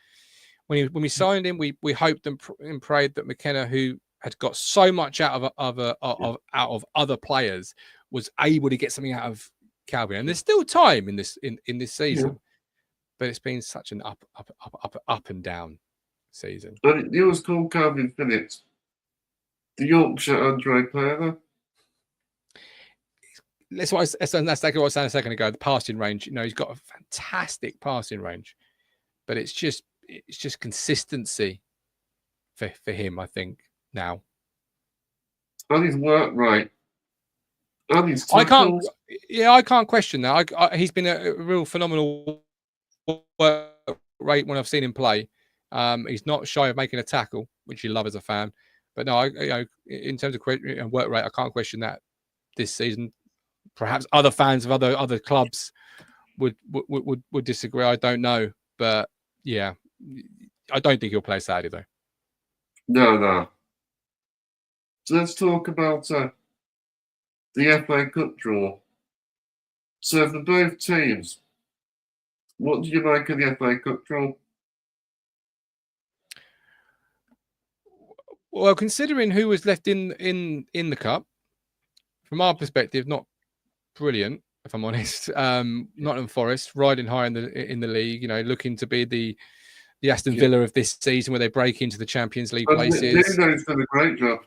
when we signed him, we hoped and prayed that McKenna, who had got so much out of other players, was able to get something out of Calvin. And there's still time in this season, but it's been such an up and down season. But it was called Calvin Phillips, the Yorkshire Andre player. That's exactly what I was saying a second ago. The passing range, he's got a fantastic passing range, but it's just consistency for him, I think, now. And his work rate. And his tackles. I can't question that. He's been a real phenomenal work rate when I've seen him play. He's not shy of making a tackle, which you love as a fan. But no, in terms of work rate, I can't question that this season. Perhaps other fans of other clubs would disagree. I don't know, but yeah, I don't think he'll play Saturday though. No. So let's talk about the FA Cup draw. So for both teams, what do you make of the FA Cup draw? Well, considering who was left in the cup, from our perspective, not brilliant, if I'm honest. Nottingham Forest riding high in the league, looking to be the Aston Villa of this season, where they break into the Champions League places. Nuno's done a great job.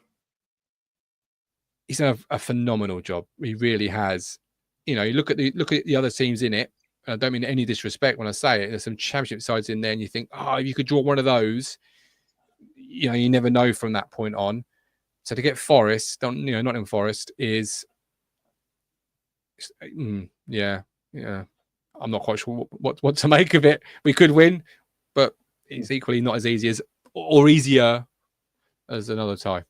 He's done a phenomenal job. He really has. You look at the other teams in it. I don't mean any disrespect when I say it. There's some Championship sides in there, and you think, if you could draw one of those, you never know from that point on. So to get Forest, Nottingham Forest is. Yeah. I'm not quite sure what to make of it. We could win, but it's equally not as easy as or easier as another tie.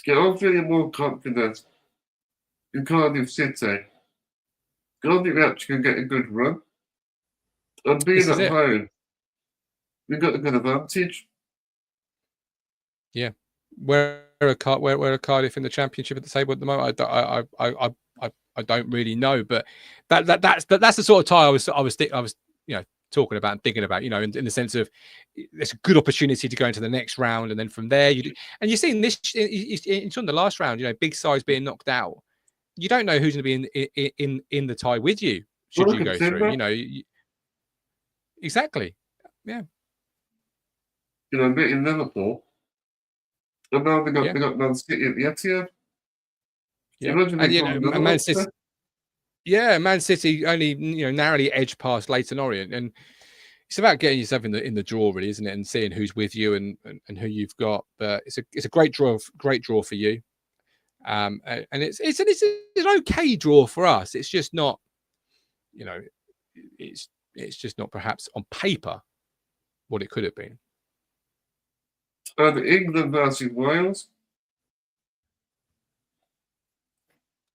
Yeah, I'm feeling more confident in Cardiff City. I think we actually can get a good run. And being at home, we've got a good advantage. Yeah. Where are Cardiff in the Championship at the table at the moment? I don't really know, but that's the sort of tie I was talking about and thinking about, in the sense of it's a good opportunity to go into the next round, and then from there you're seeing this it's on the last round, big sides being knocked out. You don't know who's going to be in the tie with you should you go through. Exactly. Yeah. Beating Liverpool, and now they got Man City at the Etihad. Yeah, and Man City. Yeah, Man City only narrowly edged past Leyton Orient, and it's about getting yourself in the draw, really, isn't it? And seeing who's with you and who you've got. But it's a great draw for you, and it's an okay draw for us. It's just not, it's just not perhaps on paper what it could have been. England versus Wales.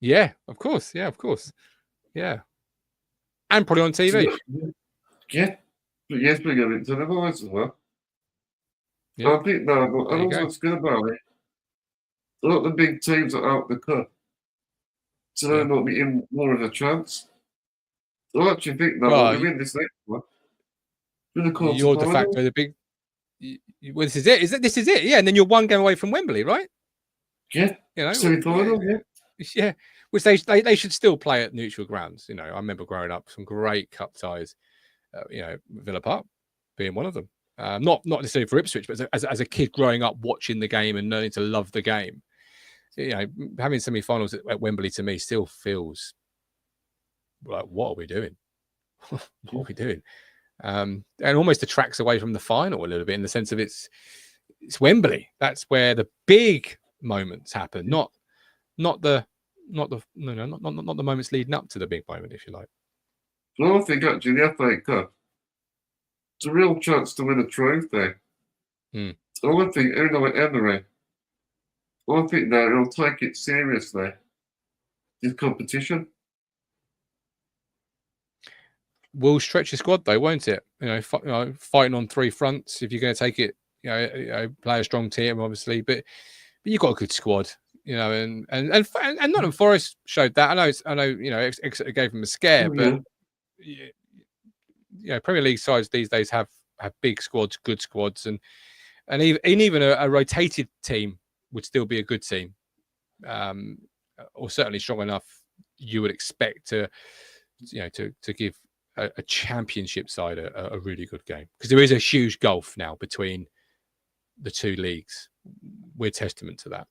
Yeah, of course. Yeah. And probably on TV. Yeah. But yes, we're going to televised as well. Yeah. I think that, and also what's good about it, a lot of the big teams are out the cup. So they're not getting more of a chance. So I actually think that we win this next one. You're de facto the big. Well, this is it. This is it. Yeah, and then you're one game away from Wembley, right? Yeah. Semi-final. Yeah. Which they should still play at neutral grounds. I remember growing up some great cup ties Villa Park being one of them. Not necessarily for Ipswich, but as a kid growing up watching the game and learning to love the game. Having semi-finals at Wembley to me still feels like, what are we doing? What are we doing? And almost detracts away from the final a little bit in the sense of it's Wembley. That's where the big moments happen, not the moments leading up to the big moment, if you like. Well, I think actually the FA Cup, it's a real chance to win a trophy. I think Emery, I think that he'll take it seriously. This competition will stretch your squad though, won't it? Fighting on three fronts. If you're going to take it, play a strong team, obviously, but you've got a good squad, and Nottingham Forest showed that. I know, Exeter gave them a scare, but Premier League sides these days have big squads, good squads, and even a rotated team would still be a good team, or certainly strong enough. You would expect to give a championship side a really good game, because there is a huge gulf now between the two leagues. We're testament to that.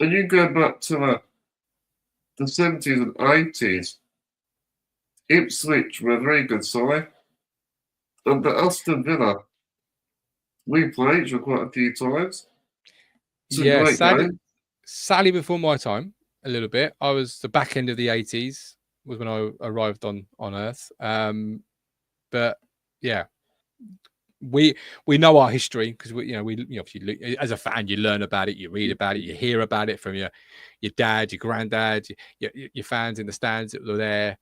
And you go back to the 70s and 80s, Ipswich were a very good side. And the Aston Villa, we played each other quite a few times. Sadly before my time, a little bit. I was the back end of the 80s was when I arrived on Earth. But yeah, we know our history, because we obviously, as a fan, you learn about it, you read about it, you hear about it from your dad, your granddad, your fans in the stands that were there.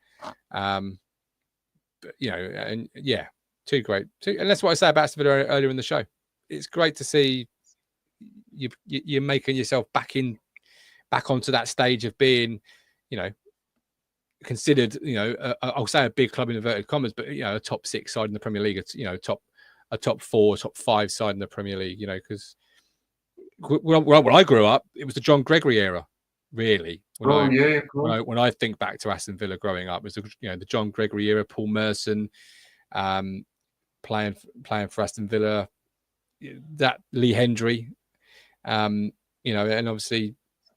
Too great. And that's what I say about Aston Villa earlier in the show. It's great to see you're making yourself back onto that stage of being, considered, I'll say a big club in inverted commas, but a top 6 side in the Premier League, a top 4, top 5 side in the Premier League, because when I grew up, it was the John Gregory era, really. When I think back to Aston Villa growing up, it was the John Gregory era, Paul Merson, playing for Aston Villa, that Lee Hendry, and obviously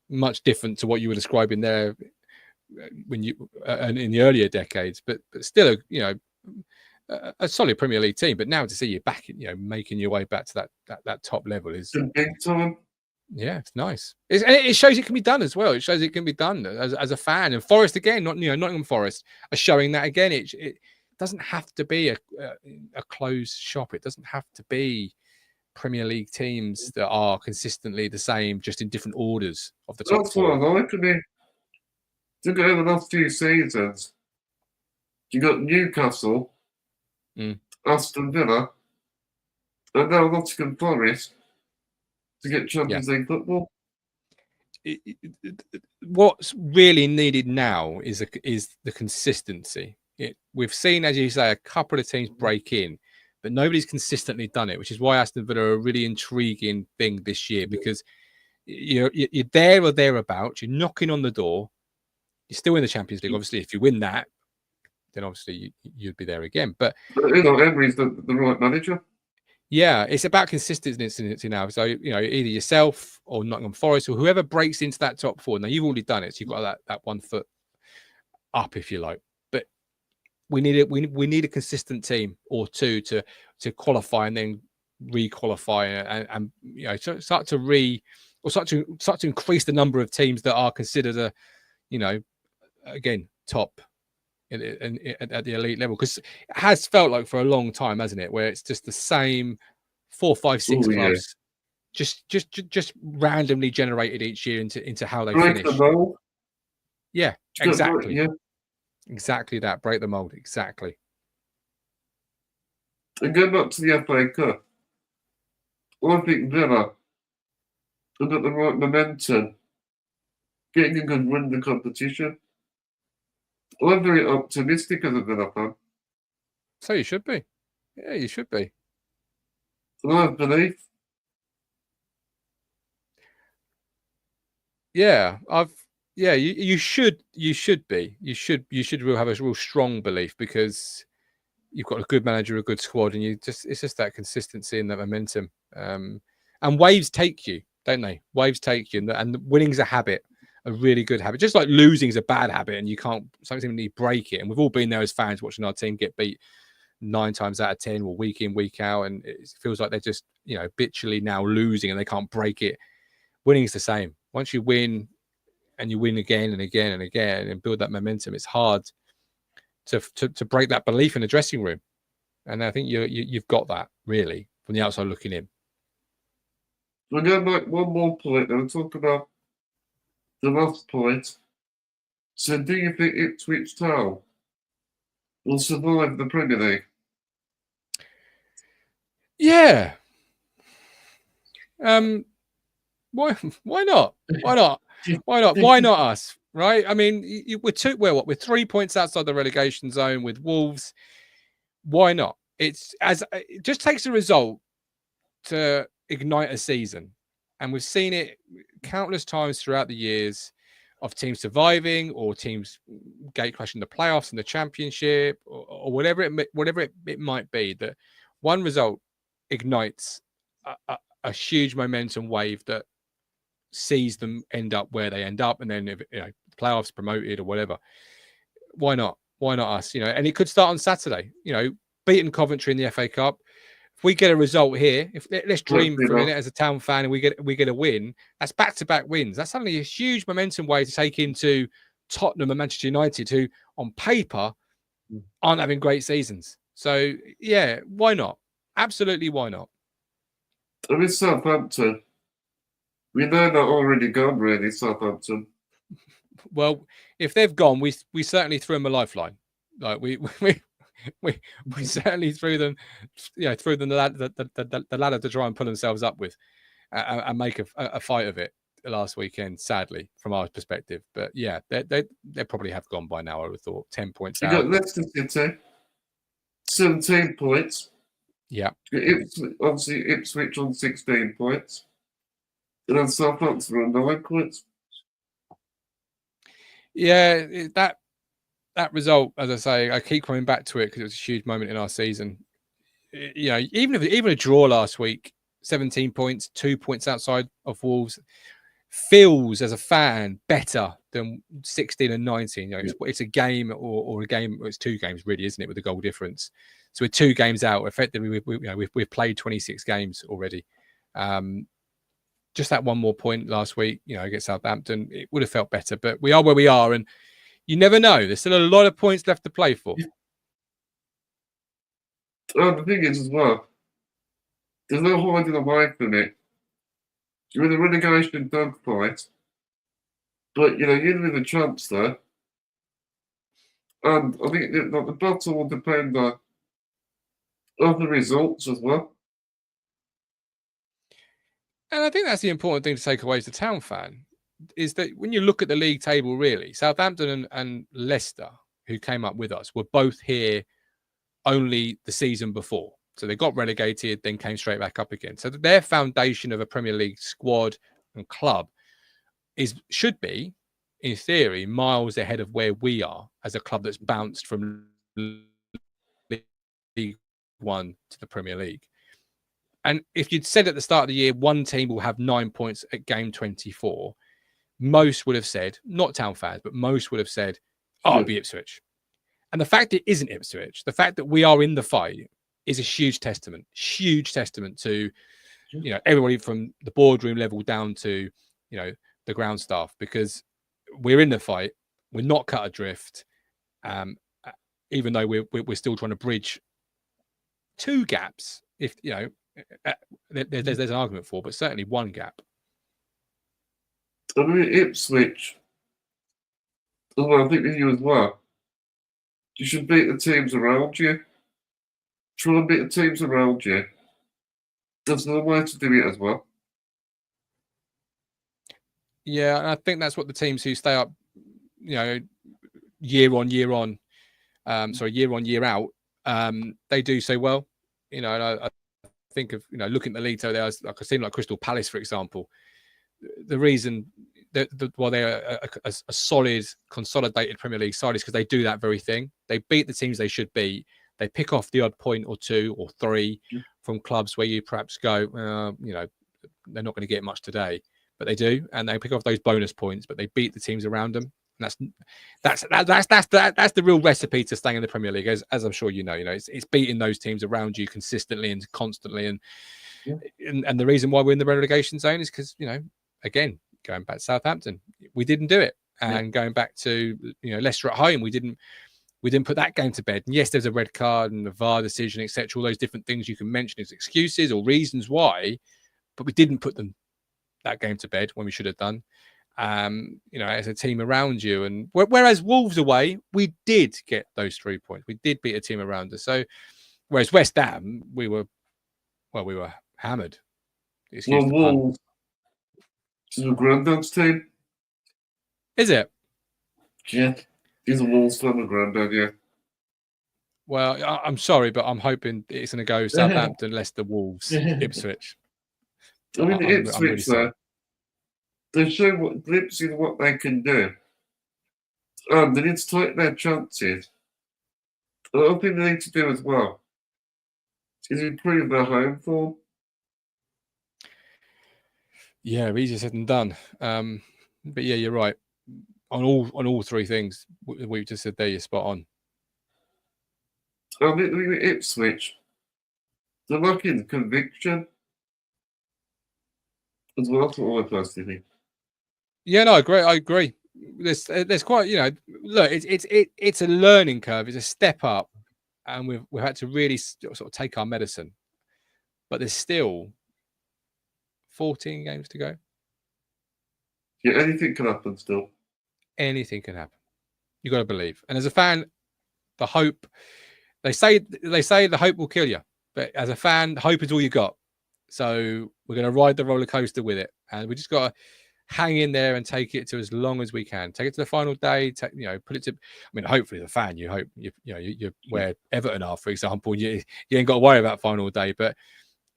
much different to what you were describing there when you in the earlier decades, but still a solid Premier League team. But now to see you back, making your way back to that top level is big time. Yeah, it's nice. It shows it can be done as well. It shows it can be done as a fan. And Forest again, Nottingham Forest are showing that again. It doesn't have to be a closed shop. It doesn't have to be Premier League teams that are consistently the same, just in different orders of the top. That's what I like. To go over the last few seasons, you got Newcastle, Aston Villa, and now Nottingham Forest to get Champions League football. What's really needed now is the consistency. We've seen, as you say, a couple of teams break in, but nobody's consistently done it, which is why Aston Villa are a really intriguing thing this year, because you're there or thereabouts, you're knocking on the door, you're still in the Champions League. Obviously, if you win that, then obviously you'd be there again. But Emery's the right manager. Yeah, it's about consistency now. So, either yourself or Nottingham Forest or whoever breaks into that top 4. Now, you've already done it, so you've got that 1 foot up, if you like. But we need a consistent team or two to qualify and then re-qualify and start to increase the number of teams that are considered again top at the elite level, because it has felt like for a long time, hasn't it, where it's just the same 4, 5, 6 clubs, just randomly generated each year into how they finish. The mold. Yeah, exactly. Exactly that. Break the mold. Exactly. And going back to the FA Cup, I think Villa have got the right momentum, getting a good win in the competition. I'm very optimistic as a Villa fan. So you should be. Yeah, you should be. And I have belief. Yeah, you should be. You should have a real strong belief, because you've got a good manager, a good squad, and it's just that consistency and that momentum. And waves take you, don't they? Waves take you, and winning's a habit, a really good habit. Just like losing is a bad habit, and you can't sometimes you break it. And we've all been there as fans watching our team get beat 9 times out of 10, or week in, week out, and it feels like they're just habitually now losing and they can't break it. Winning is the same. Once you win, and you win again and again and again, and build that momentum, it's hard to break that belief in the dressing room. And I think you've got that really from the outside looking in. We're going to make one more point, and we'll talk about the last point. So, do you think Ipswich Town will survive the Premier League? Yeah. Why not? Why not? Why not? Why not us? Right? I mean, we're 3 points outside the relegation zone with Wolves. Why not? It just takes a result to ignite a season, and we've seen it countless times throughout the years of teams surviving or teams gate crashing the playoffs and the championship or whatever it might be. That one result ignites a huge momentum wave that sees them end up where they end up, and then if playoffs, promoted or whatever. Why not? Why not us? And it could start on Saturday. Beating Coventry in the FA Cup. If we get a result here, let's dream for a minute as a Town fan, and we get a win. That's back-to-back wins. That's suddenly a huge momentum way to take into Tottenham and Manchester United, who on paper aren't having great seasons. So yeah, why not? Absolutely, why not? I mean, Southampton. We know they're already gone, really, Southampton. Well, if they've gone, we certainly threw them a lifeline. Like we certainly threw them, the ladder to try and pull themselves up with, and make a fight of it last weekend. Sadly, from our perspective, but yeah, they probably have gone by now. I would have thought 10 points out. You got Leicester City, 17 points. Yeah, obviously Ipswich on 16 points, and then Southampton on 9 points. Yeah, that result, as I say, I keep coming back to it because it was a huge moment in our season. Even a draw last week, 17 points, 2 points outside of Wolves, feels as a fan better than 16 and 19. It's a game or a game. It's 2 games, really, isn't it, with the goal difference? So we're 2 games out. Effectively, we've played 26 games already. Just that one more point last week, against Southampton, it would have felt better. But we are where we are, and you never know. There's still a lot of points left to play for. Oh, the thing is, as well, there's no hiding away from it. You're in a relegation dogfight, but you're with a chance there. And I think the battle will depend on the results as well. And I think that's the important thing to take away as a Town fan, is that when you look at the league table, really, Southampton and Leicester, who came up with us, were both here only the season before. So they got relegated, then came straight back up again. So their foundation of a Premier League squad and club should be, in theory, miles ahead of where we are as a club that's bounced from League One to the Premier League. And if you'd said at the start of the year, one team will have 9 points at game 24, most would have said, not Town fans, but most would have said, it'll be Ipswich. And the fact it isn't Ipswich, the fact that we are in the fight, is a huge testament to, everybody from the boardroom level down to, the ground staff, because we're in the fight. We're not cut adrift, even though we're still trying to bridge 2 gaps. If there's an argument for, but certainly 1 gap. I mean, Ipswich. I think with you as well. You should beat the teams around you. Try and beat the teams around you. There's no way to do it as well. Yeah, and I think that's what the teams who stay up, year on, year out, they do so well. And I think of, looking at the league, so there's like a team like Crystal Palace, for example. The reason that while they're a solid, consolidated Premier League side is because they do that very thing. They beat the teams they should beat. They pick off the odd point or 2 or 3 from clubs where you perhaps go, they're not going to get much today, but they do, and they pick off those bonus points. But they beat the teams around them, and that's the real recipe to staying in the Premier League, as I'm sure you know. It's beating those teams around you consistently and constantly, and the reason why we're in the relegation zone is because again, going back to Southampton, we didn't do it, and going back to Leicester at home, we didn't put that game to bed. And yes, there's a red card and a VAR decision, etc. All those different things you can mention as excuses or reasons why, but we didn't put that game to bed when we should have done. As a team around you, and whereas Wolves away, we did get those 3 points. We did beat a team around us. So, whereas West Ham, we were hammered. Excuse the pun. Wolves is a granddad's team. Is it? Yeah, he's a Wolves fan, a granddad. Yeah. Well, I'm sorry, but I'm hoping it's going to go Southampton, Leicester, Wolves, Ipswich. I mean, Ipswich, I'm really sorry. They show glimpses of what they can do. They need to take their chances. Another thing they need to do as well is improve their home form. Yeah, easier said than done. But yeah, you're right. On all 3 things we've just said there, you're spot on. I mean, Ipswich, they're lacking conviction as well. That's what I personally think. Yeah, no, I agree. There's quite, look, it's a learning curve. It's a step up, and we've had to really sort of take our medicine. But there's still 14 games to go. Yeah, anything can happen still. Anything can happen. You got to believe. And as a fan, the hope, they say the hope will kill you. But as a fan, hope is all you got. So we're going to ride the roller coaster with it. And we just got to hang in there and take it to as long as we can. Take it to the final day. Put it to. I mean, hopefully the fan. You hope you're where Everton are, for example. You ain't got to worry about final day. But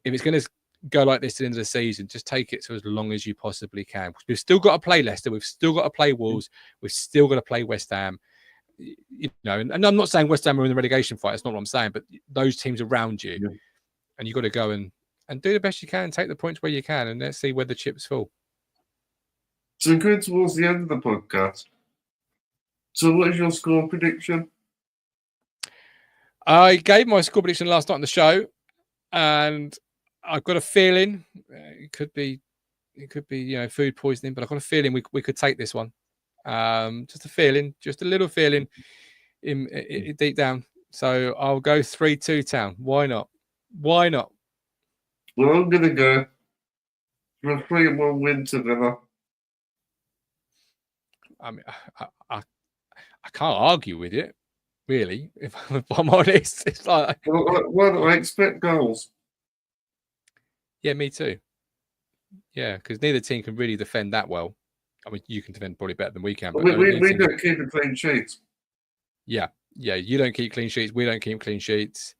if it's going to go like this to the end of the season, just take it to as long as you possibly can. We've still got to play Leicester. We've still got to play Wolves. We've still got to play West Ham. And I'm not saying West Ham are in the relegation fight. That's not what I'm saying. But those teams around you, and you've got to go and do the best you can. Take the points where you can, and let's see where the chips fall. So going towards the end of the podcast, so what is your score prediction? I gave my score prediction last night on the show, and I've got a feeling it could be food poisoning, but I've got a feeling we could take this one. Just a feeling, just a little feeling in deep down. So I'll go 3-2 Town. Why not? Why not? Well, I'm going to go for a 3-1 win to Villa. I mean, I can't argue with it, really. If I'm honest, it's like, well, I expect goals. Yeah, me too. Yeah, because neither team can really defend that well. I mean, you can defend probably better than we can. But we don't keep a clean sheets. Yeah. You don't keep clean sheets. We don't keep clean sheets.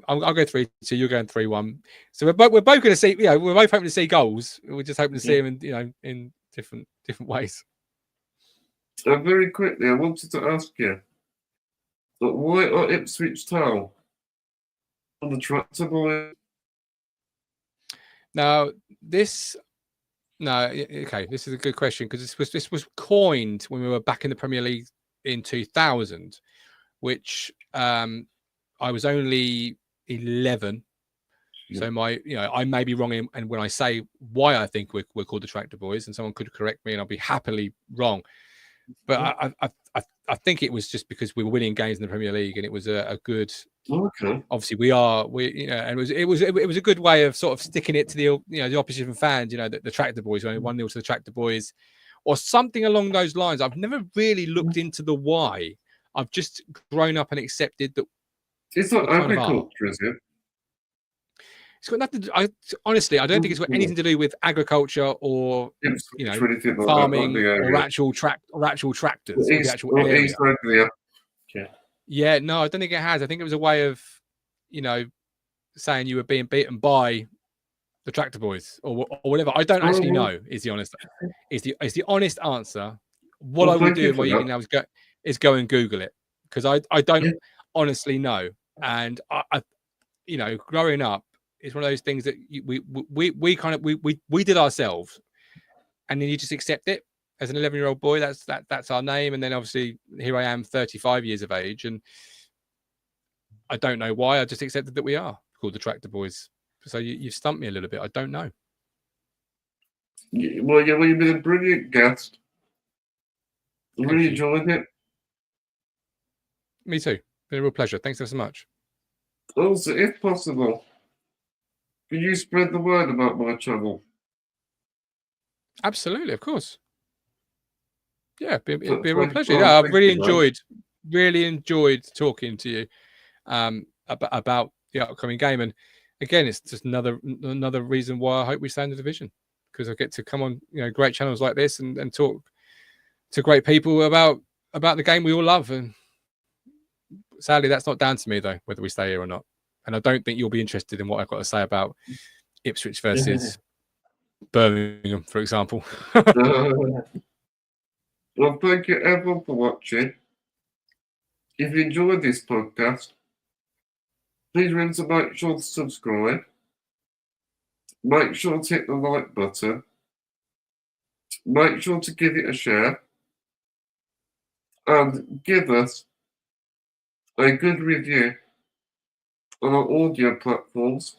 I'll go 3-2. You're going 3-1. So we're both going to see. We're both hoping to see goals. We're just hoping to see them in different ways. Very quickly, I wanted to ask you, but why are Ipswich Town on the tractor boy? Now this is a good question, because this was coined when we were back in the Premier League in 2000, which I was only 11. So I may be wrong, and when I say why I think we're called the Tractor Boys, and someone could correct me, and I'll be happily wrong. But I think it was just because we were winning games in the Premier League, and it was a good. Okay. Obviously, and it was a good way of sort of sticking it to the opposition fans. The Tractor Boys, 1-0 to the Tractor Boys, or something along those lines. I've never really looked into the why. I've just grown up and accepted that. It's not agriculture, is it? It's got nothing. Honestly, I don't think it's got anything to do with agriculture or farming or actual tractors. Or the actual area. Yeah, no, I don't think it has. I think it was a way of, saying you were being beaten by the Tractor Boys or whatever. I don't actually know. Is the honest answer. What I would do in my evening now is go. is go and Google it, because I don't Yeah. honestly know. And I you know, growing up, it's one of those things that we kind of we did ourselves, and then you just accept it as an 11-year-old boy. That's our name. And then obviously here I am, 35 years of age, and I don't know why. I just accepted that we are called the Tractor Boys. So you've stumped me a little bit. I don't know. Well, you've been a brilliant guest. I really enjoyed it. Me too. Been a real pleasure. Thanks so much. Also, if possible, can you spread the word about my channel? Absolutely, of course. Yeah, it'd be a real Thank- pleasure. oh, Yeah, I've thank really you, enjoyed talking to you about the upcoming game. And again, it's just another reason why I hope we stay in the division, because I get to come on, you know, great channels like this and talk to great people about the game we all love. And sadly, that's not down to me though, whether we stay here or not. And I don't think you'll be interested in what I've got to say about Ipswich versus Birmingham, for example. Well, thank you everyone for watching. If you enjoyed this podcast, please remember to make sure to subscribe. Make sure to hit the like button. Make sure to give it a share. And give us a good review on our audio platforms.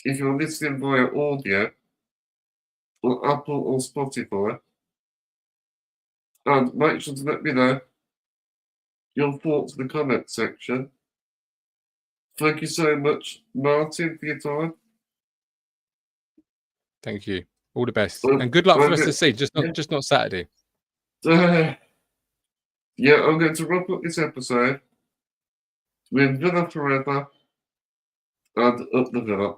If you're listening via audio, on Apple or Spotify. And make sure to let me know your thoughts in the comment section. Thank you so much, Martin, for your time. Thank you. All the best. And good luck for the rest of the season, just not Saturday. Yeah, I'm going to wrap up this episode with Villa Forever and Up the Villa.